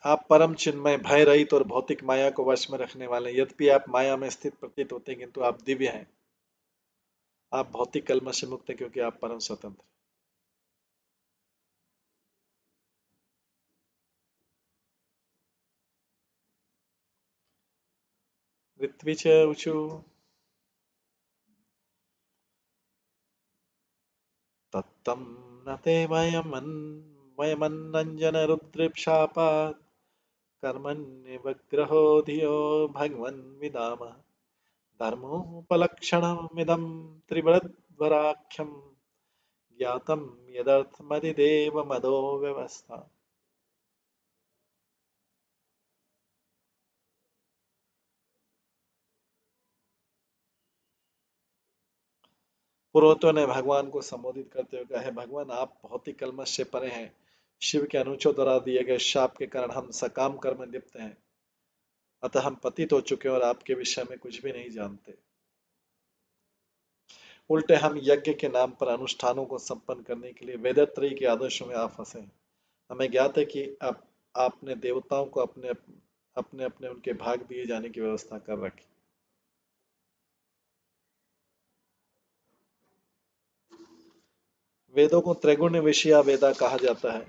आप परम चिन्मय भय रहित और भौतिक माया को वश में रखने वाले हैं। यद्यपि आप माया में स्थित प्रतीत होते हैं किंतु आप दिव्य हैं। आप भौतिक कलमश से मुक्त हैं क्योंकि आप परम स्वतंत्र हैं। ऋत्विज ऊचु तत्तं न ते वयमन्नञ्जन रुद्रेक्षापात् कर्मण्यवग्रहो धियो भगवन् विदामः धर्मोपलक्षणमिदं त्रिवृद् तद्वराख्यम ज्ञातम यदर्थमतिदेव मदो व्यवस्था। पुरोहितों ने भगवान को संबोधित करते हुए कहा, भगवान आप बहुत ही कलमश से परे हैं। शिव के अनुचरों द्वारा दिए गए शाप के कारण हम सकाम कर्म में लिप्त हैं, अतः हम पतित हो चुके हैं और आपके विषय में कुछ भी नहीं जानते। उल्टे हम यज्ञ के नाम पर अनुष्ठानों को संपन्न करने के लिए वेदत्रयी के आदर्शों में आप फंसे हैं। हमें ज्ञात है कि आपने देवताओं को अपने अपने अपने उनके भाग दिए जाने की व्यवस्था कर रखी। वेदों को त्रैगुण्य विषया वेदा कहा जाता है।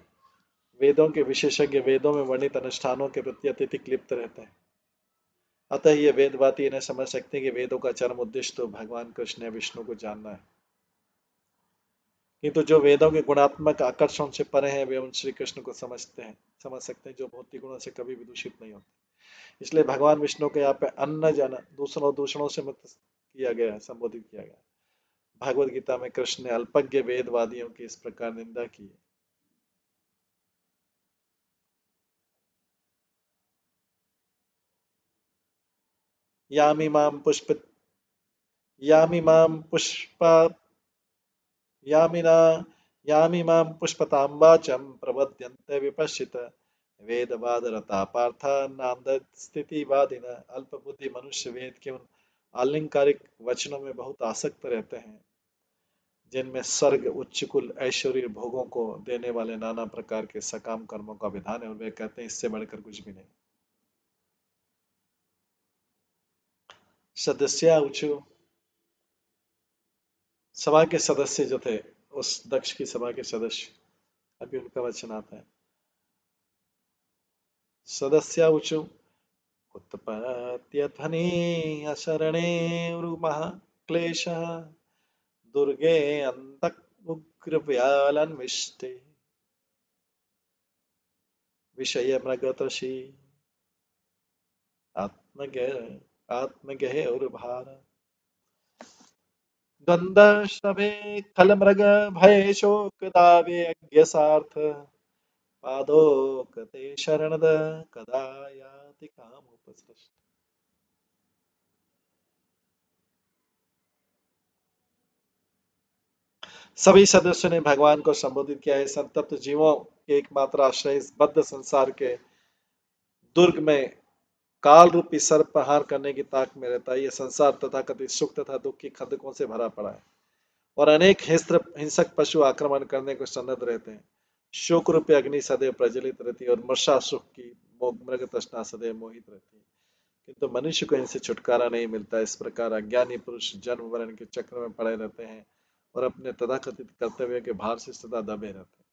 वेदों के विशेषज्ञ वेदों में वर्णित अनुष्ठानों के प्रति अत्यधिक लिप्त रहते हैं, अतः ये वेदवादी इन्हें समझ सकते हैं कि वेदों का चरम उद्देश्य तो भगवान कृष्ण या विष्णु को जानना है, किंतु जो वेदों के गुणात्मक आकर्षण से परे हैं वे उन श्री कृष्ण को समझ सकते हैं जो भौतिक गुणों से कभी भी दूषित नहीं होते। इसलिए भगवान विष्णु को यहाँ पे अन्न जन दूसरों दूषणों से मुक्त किया गया है, संबोधित किया गया है। भागवत गीता में कृष्ण ने अल्पज्ञ वेदवादियों की इस प्रकार निंदा की है। यामिमाम पुष्प यामिमाम पुष्पा यामिना यामिमां पुष्पतां वाचं प्रपद्यन्ते विपश्चित वेदवादरता पार्थ नान्दस्थितिवादिन। अल्पबुद्धि मनुष्य वेद के उन आलंकारिक वचनों में बहुत आसक्त रहते हैं जिनमें स्वर्ग, उच्च कुल, ऐश्वर्य, भोगों को देने वाले नाना प्रकार के सकाम कर्मों का विधान है, और वे कहते हैं इससे बढ़कर कुछ भी नहीं। सदस्या ऊंचू सभा के सदस्य जो थे, उस दक्ष की सभा के सदस्य, अभी उनका वचन आता है। सदस्या ऊंचू उत्पत्त्यध्वनि अशरणेरुमः क्लेशः दुर्गे अन्तमुग्रव्यालन्विष्टे विषयमृगतृषि आत्मज्ञ आत्मज्ञेरुर्भार द्वन्द्वशवे खलमृग भये शोकदावे अज्ञसार्थ पादोकते शरणद कदा याति कामुपसृष्ट। सभी सदस्यों ने भगवान को संबोधित किया है। संतप्त जीवों के एकमात्र आश्रय इस बद्ध संसार के दुर्ग में काल रूपी सर्प प्रहार करने की ताक में रहता है। यह संसार तथाकथित सुख तथा दुख की खंदकों से भरा पड़ा है और अनेक हिंसक पशु आक्रमण करने को सन्नद्ध रहते हैं। शोक रूपी अग्नि सदैव प्रज्वलित रहती है और मृषा सुख की मृग तृष्णा सदैव मोहित रहती है, किंतु मनुष्य को इनसे छुटकारा नहीं मिलता। इस प्रकार अज्ञानी पुरुष जन्म मरण के चक्र में पड़े रहते हैं और अपने तथाकथित कर्तव्य के भार से सदा दबे रहते हैं।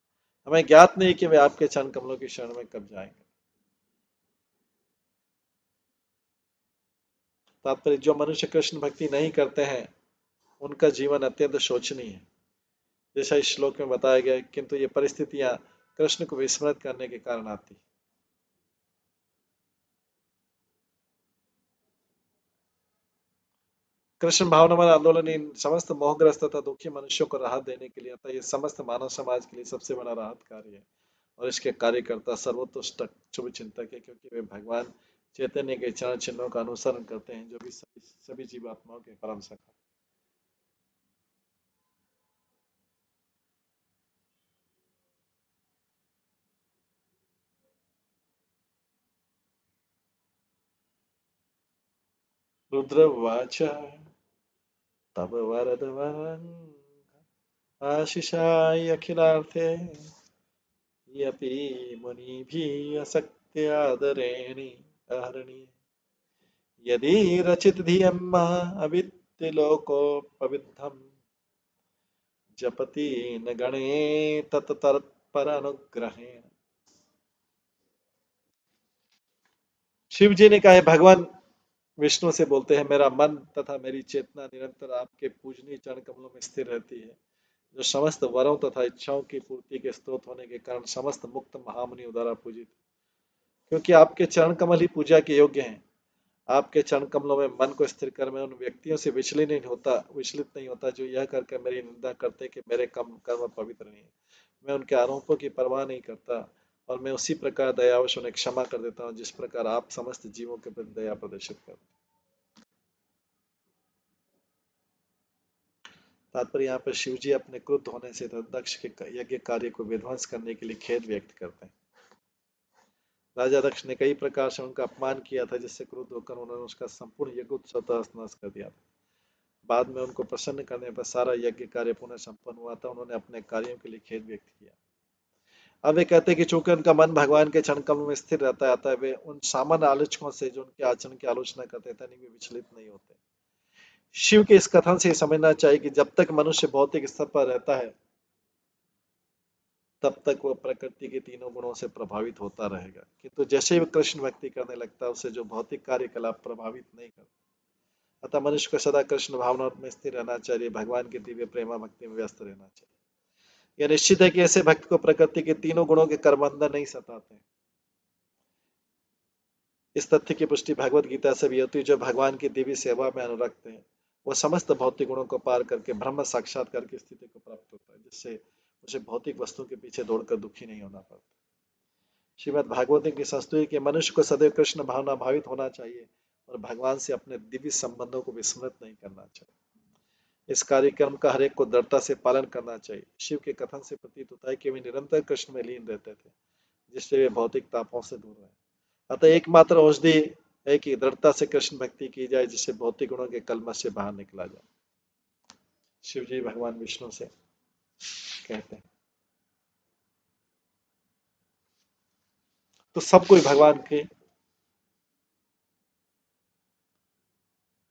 हमें ज्ञात नहीं कि वे आपके चरण कमलों की शरण में कब जाएंगे। तात्पर्य, जो मनुष्य कृष्ण भक्ति नहीं करते हैं उनका जीवन अत्यंत शोचनीय है, जैसा इस श्लोक में बताया गया है, किंतु ये परिस्थितियां कृष्ण को विस्मृत करने के कारण आती। कृष्ण भावनामय आंदोलन इन समस्त मोहग्रस्त तथा दुखी मनुष्यों को राहत देने के लिए, अतः ये समस्त मानव समाज के लिए सबसे बड़ा राहत कार्य है और इसके कार्यकर्ता सर्वोत्कृष्ट शुभ चिंतक है, क्योंकि वे भगवान चैतन्य के चरण चिन्हों का अनुसरण करते हैं जो भी सभी जीवात्माओं के परम सखा। रुद्रवाच तब वरद वरं आशिषाय अखिलार्थे यपि मुनिभिः असक्त्यादरेणि अहरणि यदि रचित धियम् अविद्य लोकोपविद्धम् जपति न गणे तत्पर अनुग्रहेण। शिव जी ने कहा है, भगवान विष्णु से बोलते हैं, मेरा मन तथा मेरी चेतना निरंतर आपके पूजनीय चरण कमलों में स्थिर रहती है, जो समस्त वरों तथा इच्छाओं की पूर्ति के स्रोत होने के कारण समस्त मुक्त महामुनि द्वारा पूजित, क्योंकि आपके चरण कमल ही पूजा के योग्य हैं। आपके चरण कमलों में मन को स्थिर कर मैं उन व्यक्तियों से विचलित नहीं होता जो यह करके मेरी निंदा करते कि मेरे कर्म पवित्र नहीं है। मैं उनके आरोपों की परवाह नहीं करता और मैं उसी प्रकार दयावश उन्हें क्षमा कर देता हूँ जिस प्रकार आप समस्त जीवों के प्रति दया प्रदर्शित करते हैं। तात्पर्य यहाँ पर शिव जी अपने क्रुद्ध होने से दक्ष के यज्ञ कार्य को विध्वंस करने के लिए खेद व्यक्त करते हैं। राजा दक्ष ने कई प्रकार से उनका अपमान किया था जिससे क्रुद्ध होकर उन्होंने उसका संपूर्ण यज्ञ उत्सव तहस कर दिया था। बाद में उनको प्रसन्न करने पर सारा यज्ञ कार्य पुनः संपन्न हुआ था। उन्होंने अपने कार्यों के लिए खेद व्यक्त किया। अब वे कहते हैं कि चूंकि उनका मन भगवान के चरण कमल में स्थिर रहता है अतः वे उन सामान्य आलोचकों से जो उनके आचरण की आलोचना करते हैं वे विचलित नहीं होते। शिव के इस कथन से समझना चाहिए कि जब तक मनुष्य भौतिक स्तर पर रहता है तब तक वह प्रकृति के तीनों गुणों से प्रभावित होता रहेगा, किंतु जैसे ही वह कृष्ण भक्ति करने लगता है उसे जो भौतिक कार्यकलाप प्रभावित नहीं करता। अतः मनुष्य को सदा कृष्ण भावना में स्थिर रहना चाहिए, भगवान की दिव्य प्रेमा भक्ति में व्यस्त रहना चाहिए। यह निश्चित है कि ऐसे भक्त को प्रकृति के तीनों गुणों के कर्मबंधन नहीं सताते। इस तथ्य की पुष्टि भगवत गीता से भी होती है। जो भगवान की दिव्य सेवा में अनुरक्त है वह समस्त भौतिक गुणों को पार करके ब्रह्म साक्षात्कार की स्थिति को प्राप्त होता है, जिससे उसे भौतिक वस्तुओं के पीछे दौड़कर दुखी नहीं होना पड़ता। श्रीमद् भागवत की संस्तुति के मनुष्य को सदैव कृष्ण भावना भावित होना चाहिए और भगवान से अपने दिव्य संबंधों को विस्मृत नहीं करना चाहिए। इस कार्यक्रम का हर एक को दृढ़ता से पालन करना चाहिए। शिव के कथन से प्रतीत होता है कि वे निरंतर कृष्ण में लीन रहते थे जिससे वे भौतिक तापों से दूर रहे। अतः एकमात्र औषधि है कि दृढ़ता से कृष्ण भक्ति की जाए जिससे भौतिक गुणों के कलमश से बाहर निकला जाए। शिव जी भगवान विष्णु से कहते हैं। तो सब कोई भगवान की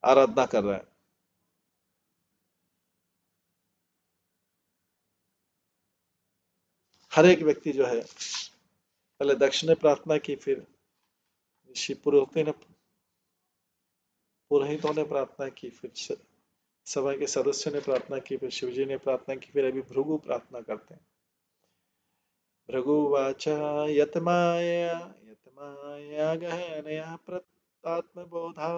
आराधना कर रहा है। हर एक व्यक्ति जो है पहले दक्ष ने प्रार्थना की, फिर ऋषि पुरोहितों ने प्रार्थना की, फिर सभा के सदस्यों ने प्रार्थना की, फिर शिवजी ने प्रार्थना की, फिर अभी भृगु प्रार्थना करते हैं। भृगुवाच यतमाया गहनया प्रत्यात्मबोधा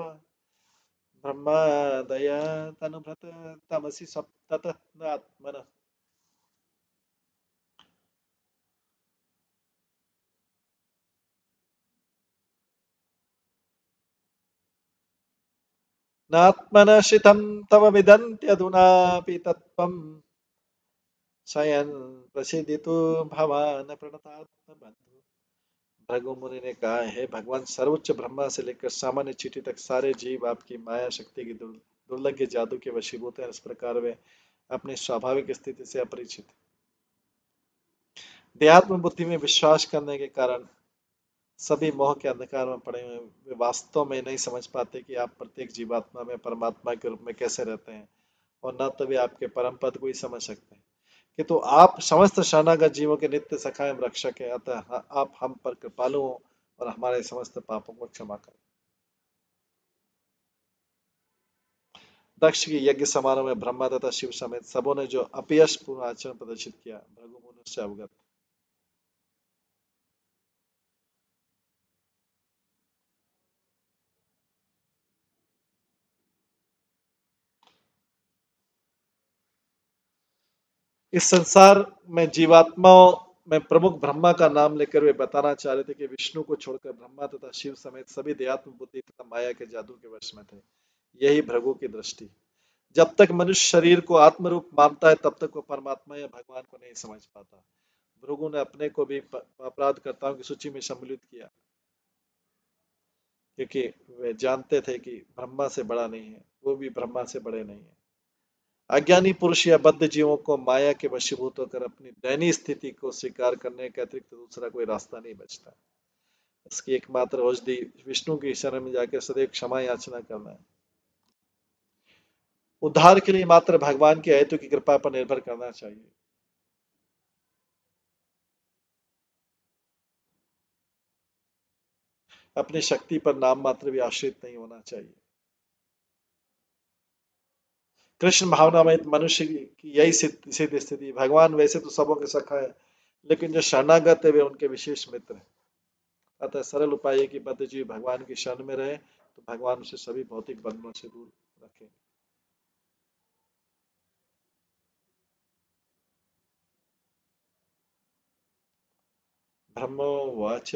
ब्रह्मादया तनुभृत तमसि सप्ततत्मात्मनः। नात्मनश्रितं तव विदन्त्यधुनापि तत्त्वम् स्वयं प्रसिद्धितु भवान प्रणतात्मबन्धु। भृगु मुनि ने कहा, है भगवान, सर्वोच्च ब्रह्मा से लेकर सामान्य चींटी तक सारे जीव आपकी माया शक्ति की दुर्लभ जादू के वशीभूत हैं। इस प्रकार वे अपनी स्वाभाविक स्थिति से अपरिचित। देहात्म बुद्धि में विश्वास करने के कारण सभी मोह के अंधकार में पड़े हुए वे वास्तव में नहीं समझ पाते कि आप प्रत्येक जीवात्मा में परमात्मा के रूप में कैसे रहते हैं और न तो वे आपके परम पद को ही समझ सकते हैं कि तो आप समस्त शरणागत जीवों के नित्य सखा एवं रक्षक है। अतः आप हम पर कृपालु हो और हमारे समस्त पापों को क्षमा करें। दक्ष के यज्ञ समारोह में ब्रह्मा तथा शिव समेत सबों ने जो अपयश पूर्ण आचरण प्रदर्शित किया भृगु मुनि से अवगत। इस संसार में जीवात्माओं में प्रमुख ब्रह्मा का नाम लेकर वे बताना चाह रहे थे कि विष्णु को छोड़कर ब्रह्मा तथा शिव समेत सभी देहात्म बुद्धि तथा माया के जादू के वश में थे। यही भृगु की दृष्टि। जब तक मनुष्य शरीर को आत्मरूप मानता है तब तक वो परमात्मा या भगवान को नहीं समझ पाता। भृगु ने अपने को भी अपराधकर्ताओं की सूची में सम्मिलित किया क्योंकि वे जानते थे कि ब्रह्मा से बड़ा नहीं है, वो भी ब्रह्मा से बड़े नहीं है। अज्ञानी पुरुष या बद्ध जीवों को माया के वशीभूत होकर अपनी दयनीय स्थिति को स्वीकार करने के अतिरिक्त दूसरा कोई रास्ता नहीं बचता। इसकी एकमात्र औषधि विष्णु की शरण में जाकर सदैव क्षमा याचना करना है। उद्धार के लिए मात्र भगवान की हेतु की कृपा पर निर्भर करना चाहिए। अपनी शक्ति पर नाम मात्र भी आश्रित नहीं होना चाहिए। कृष्ण भावना में मनुष्य की यही सिद्ध स्थिति। भगवान वैसे तो सबों के सखा है लेकिन जो शरणागत है वे उनके विशेष मित्र हैं। अतः सरल उपाय है कि बद्ध जीव भगवान की शरण में रहे तो भगवान उसे सभी भौतिक बंधनों से दूर रखेंगे। ब्रह्मोवाच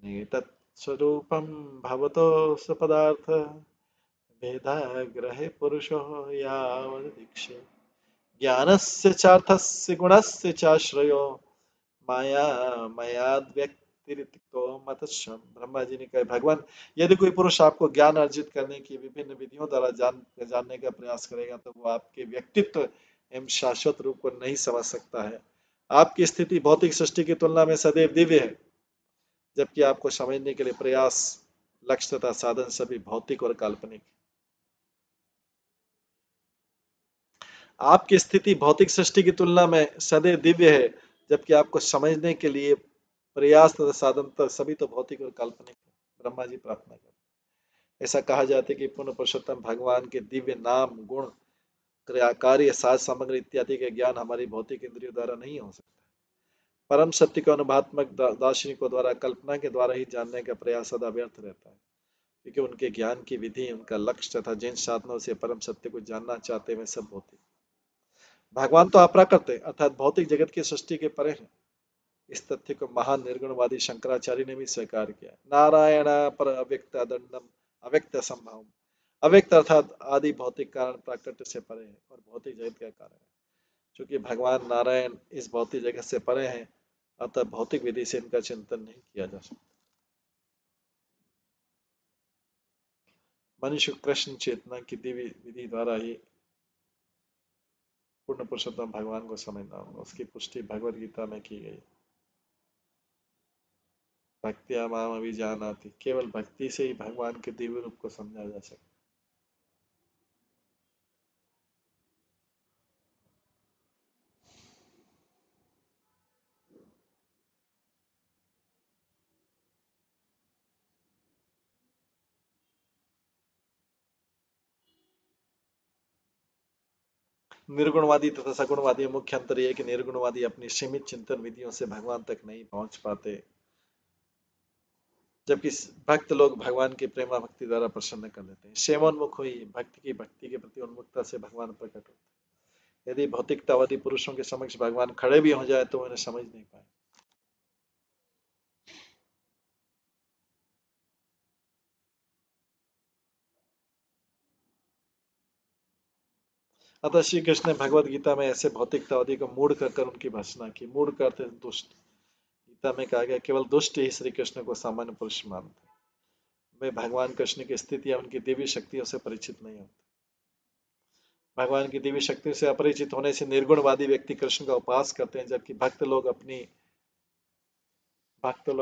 नेतत् स्वरूपं भवतो सपदार्थ भेदाग्रहे पुरुषो यावदीक्षे ज्ञानस्य चार्थस्य गुणस्य चाश्रयो माया मयाद्व्यक्तिरिक्तो मतस्सम। ब्रह्मा जी ने कहा, भगवान यदि कोई पुरुष आपको ज्ञान अर्जित करने की विभिन्न विधियों द्वारा जानने का प्रयास करेगा तो वो आपके व्यक्तित्व एवं शाश्वत रूप को नहीं समझ सकता है। आपकी स्थिति भौतिक सृष्टि की तुलना में सदैव दिव्य है, जबकि आपको समझने के लिए प्रयास, लक्ष्य तथा साधन सभी भौतिक और काल्पनिक। आपकी स्थिति भौतिक सृष्टि की तुलना में सदैव दिव्य है, जबकि आपको समझने के लिए प्रयास तथा साधन तो सभी तो भौतिक और काल्पनिक है। ब्रह्मा जी प्रार्थना करते। ऐसा कहा जाता है कि पूर्ण पुरुषोत्तम भगवान के दिव्य नाम, गुण, क्रिया, कार्य, साज सामग्री इत्यादि के ज्ञान हमारी भौतिक इंद्रियों द्वारा नहीं हो सकता। परम सत्य को अनुभवात्मक दार्शनिकों द्वारा कल्पना के द्वारा ही जानने का प्रयास सदा व्यर्थ रहता है, क्योंकि उनके ज्ञान की विधि, उनका लक्ष्य तथा जिन साधनों से परम सत्य को जानना चाहते हैं वे सब भौतिक। भगवान तो अप्राकृत है, अर्थात भौतिक जगत की सृष्टि के परे है। इस तथ्य को महान निर्गुणवादी शंकराचार्य ने भी स्वीकार किया। नारायण पर अव्यक्त दंडम अव्यक्त संभव। अव्यक्त अर्थात आदि भौतिक कारण प्राकृत से परे है और भौतिक जगत का कारण है। चूंकि भगवान नारायण इस भौतिक जगत से परे हैं, अतः भौतिक विधि से इनका चिंतन नहीं किया जा सकता। मनुष्य कृष्ण चेतना की दिव्य विधि द्वारा ही पूर्ण पुरुषोत्तम भगवान को समझना होगा। उसकी पुष्टि भगवद गीता में की गई। भक्तिया माम अभिजानाति, केवल भक्ति से ही भगवान के दिव्य रूप को समझा जा सकता। निर्गुणवादी तथा सगुणवादी में मुख्य अंतर यह है कि निर्गुणवादी अपनी सीमित चिंतन विधियों से भगवान तक नहीं पहुंच पाते, जबकि भक्त लोग भगवान की प्रेमा भक्ति द्वारा प्रसन्न कर लेते हैं। सेवोन्मुख हुई भक्ति के प्रति उन्मुखता से भगवान प्रकट होते हैं। यदि भौतिकतावादी पुरुषों के समक्ष भगवान खड़े भी हो जाए तो उन्हें समझ नहीं पाए। अतः श्री कृष्ण ने भगवद गीता में ऐसे भौतिकतावादी को मूढ़ कर उनकी भर्त्सना की। मूढ़ करते दुष्ट। गीता में कहा गया केवल दुष्ट ही श्री कृष्ण को सामान्य पुरुष मानते। वे भगवान कृष्ण की स्थिति या उनकी दिव्य शक्तियों से परिचित नहीं होते। भगवान की दिव्य शक्तियों से अपरिचित होने से निर्गुणवादी व्यक्ति कृष्ण का उपास करते हैं, जबकि भक्त लोग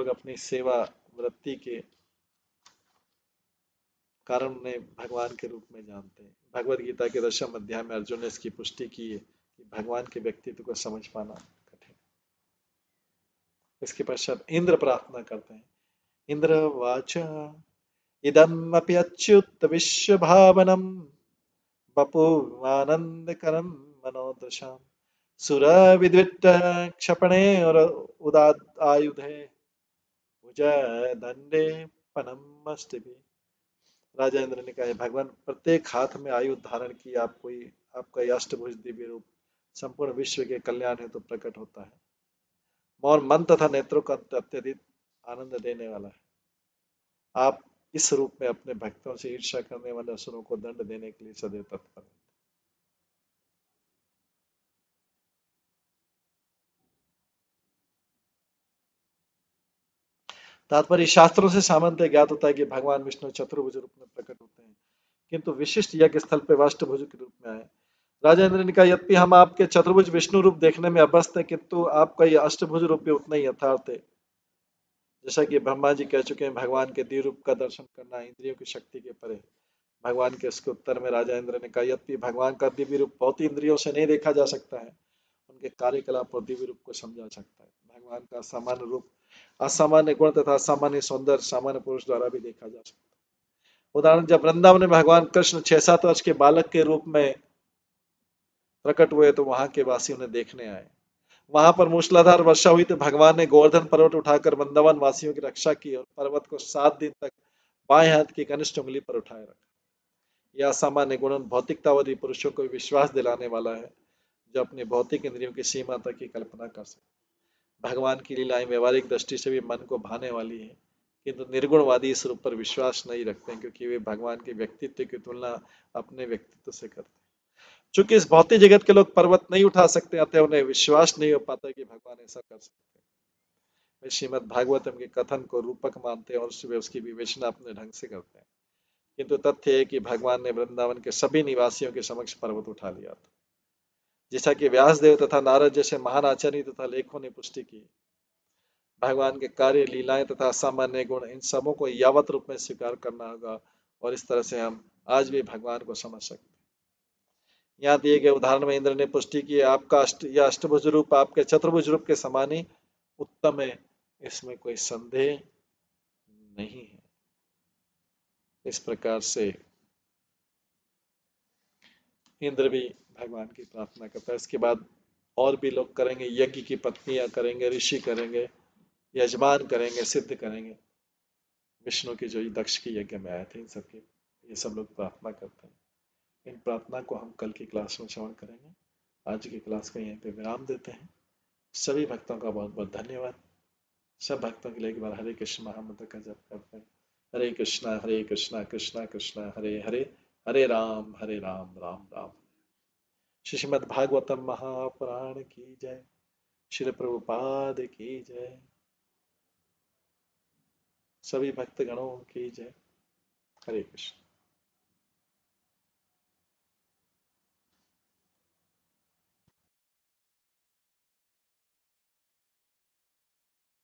अपनी सेवा वृत्ति के कारण उन्हें भगवान के रूप में जानते हैं। भगवद गीता के 10वें अध्याय में अर्जुन ने इसकी पुष्टि की है कि भगवान के व्यक्तित्व को समझ पाना कठिन। इसके पश्चात इंद्र प्रार्थना करते हैं। इंद्र वाच इदम अप्यच्युत विश्व भावनम बपुवानंदकरम मनोदशाम सुर विद्वित क्षपणे और उदात आयुधे भुजय दंडे पनमस्तिभि। राजा इंद्र ने कहा, भगवान प्रत्येक हाथ में आयुध धारण की आपका अष्टभुज दिव्य रूप संपूर्ण विश्व के कल्याण हेतु प्रकट होता है और मन तथा नेत्रों का अत्यधिक आनंद देने वाला है। आप इस रूप में अपने भक्तों से ईर्ष्या करने वाले असुरों को दंड देने के लिए सदैव तत्पर हैं। तात्पर्य शास्त्रों से सामान्यतः ज्ञात होता है कि भगवान विष्णु चतुर्भुज रूप में प्रकट होते हैं, किंतु विशिष्ट यज्ञ स्थल पर अष्टभुज के रूप में आए। राजा इंद्र ने कहा, यद्यपि हम आपके चतुर्भुज विष्णु रूप देखने में अभ्यस्त है, किंतु आपका यह अष्टभुज रूप भी उतना ही यथार्थ है। जैसा कि ब्रह्मा जी कह चुके हैं, भगवान के दिव्य रूप का दर्शन करना इंद्रियों की शक्ति के परे है। भगवान के इसके उत्तर में राजा इंद्र ने कहा, यद्यपि भगवान का दिव्य रूप बहुत इंद्रियों से नहीं देखा जा सकता है, उनके कार्यकलाप और दिव्य रूप को समझा सकता है। भगवान का सामान्य रूप असामान्य गुण तथा असामान्य सौंदर्य सामान्य पुरुष द्वारा भी देखा जा सकता है। उदाहरण, जब वृंदावन में भगवान कृष्ण 6-7 वर्ष के बालक के रूप में प्रकट हुए तो वहां के वासी उन्हें देखने आए। वहां पर मूसलाधार वर्षा हुई तो भगवान ने गोवर्धन पर्वत उठाकर वृंदावन वासियों की रक्षा की और पर्वत को 7 दिन तक बाएं हाथ की कनिष्ठ उंगली पर उठाए रखा। यह असामान्य गुण उन भौतिकतावादी पुरुषों को विश्वास दिलाने वाला है जो अपनी भौतिक इंद्रियों की सीमा तक की कल्पना कर सकते। भगवान की लीलाएं व्यवहारिक दृष्टि से भी मन को भाने वाली है, किंतु निर्गुणवादी इस रूप पर विश्वास नहीं रखते क्योंकि वे भगवान के व्यक्तित्व की तुलना अपने व्यक्तित्व से करते हैं। चूंकि इस भौतिक जगत के लोग पर्वत नहीं उठा सकते, अतः उन्हें विश्वास नहीं हो पाता कि भगवान ऐसा कर सकते हैं। वे श्रीमद् भागवतम के कथन को रूपक मानते हैं और उसकी विवेचना अपने ढंग से करते हैं, किंतु तथ्य है कि भगवान ने वृंदावन के सभी निवासियों के समक्ष पर्वत उठा लिया था, जैसा कि व्यासदेव तथा नारद जैसे महान आचार्य तथा लेखों ने पुष्टि की। भगवान के कार्य, लीलाएं तथा असामान्य गुण, इन सबों को यावत रूप में स्वीकार करना होगा और इस तरह से हम आज भी भगवान को समझ सकते हैं। यहाँ दिए गए उदाहरण में इंद्र ने पुष्टि की आपका या अष्टभुज रूप आपके चतुर्भुज रूप के समान ही उत्तम है, इसमें कोई संदेह नहीं है। इस प्रकार से इंद्र भी भगवान की प्रार्थना करता है। इसके बाद और भी लोग करेंगे, यज्ञ की पत्नियां करेंगे, ऋषि करेंगे, यजमान करेंगे, सिद्ध करेंगे। विष्णु के जो दक्ष की यज्ञ में आए थे, इन सबकी ये सब लोग प्रार्थना करते हैं। इन प्रार्थना को हम कल की क्लास में श्रवण करेंगे। आज की क्लास का यहीं पे विराम देते हैं। सभी भक्तों का बहुत बहुत धन्यवाद। सब भक्तों के लिए एक बार हरे कृष्ण महामंत्र का जप करते हैं। हरे कृष्णा कृष्णा कृष्णा हरे हरे, हरे राम राम राम। श्रीमद् भागवतम महापुराण की जय। श्री प्रभुपाद की जय। सभी भक्तगणों की जय। हरे कृष्ण।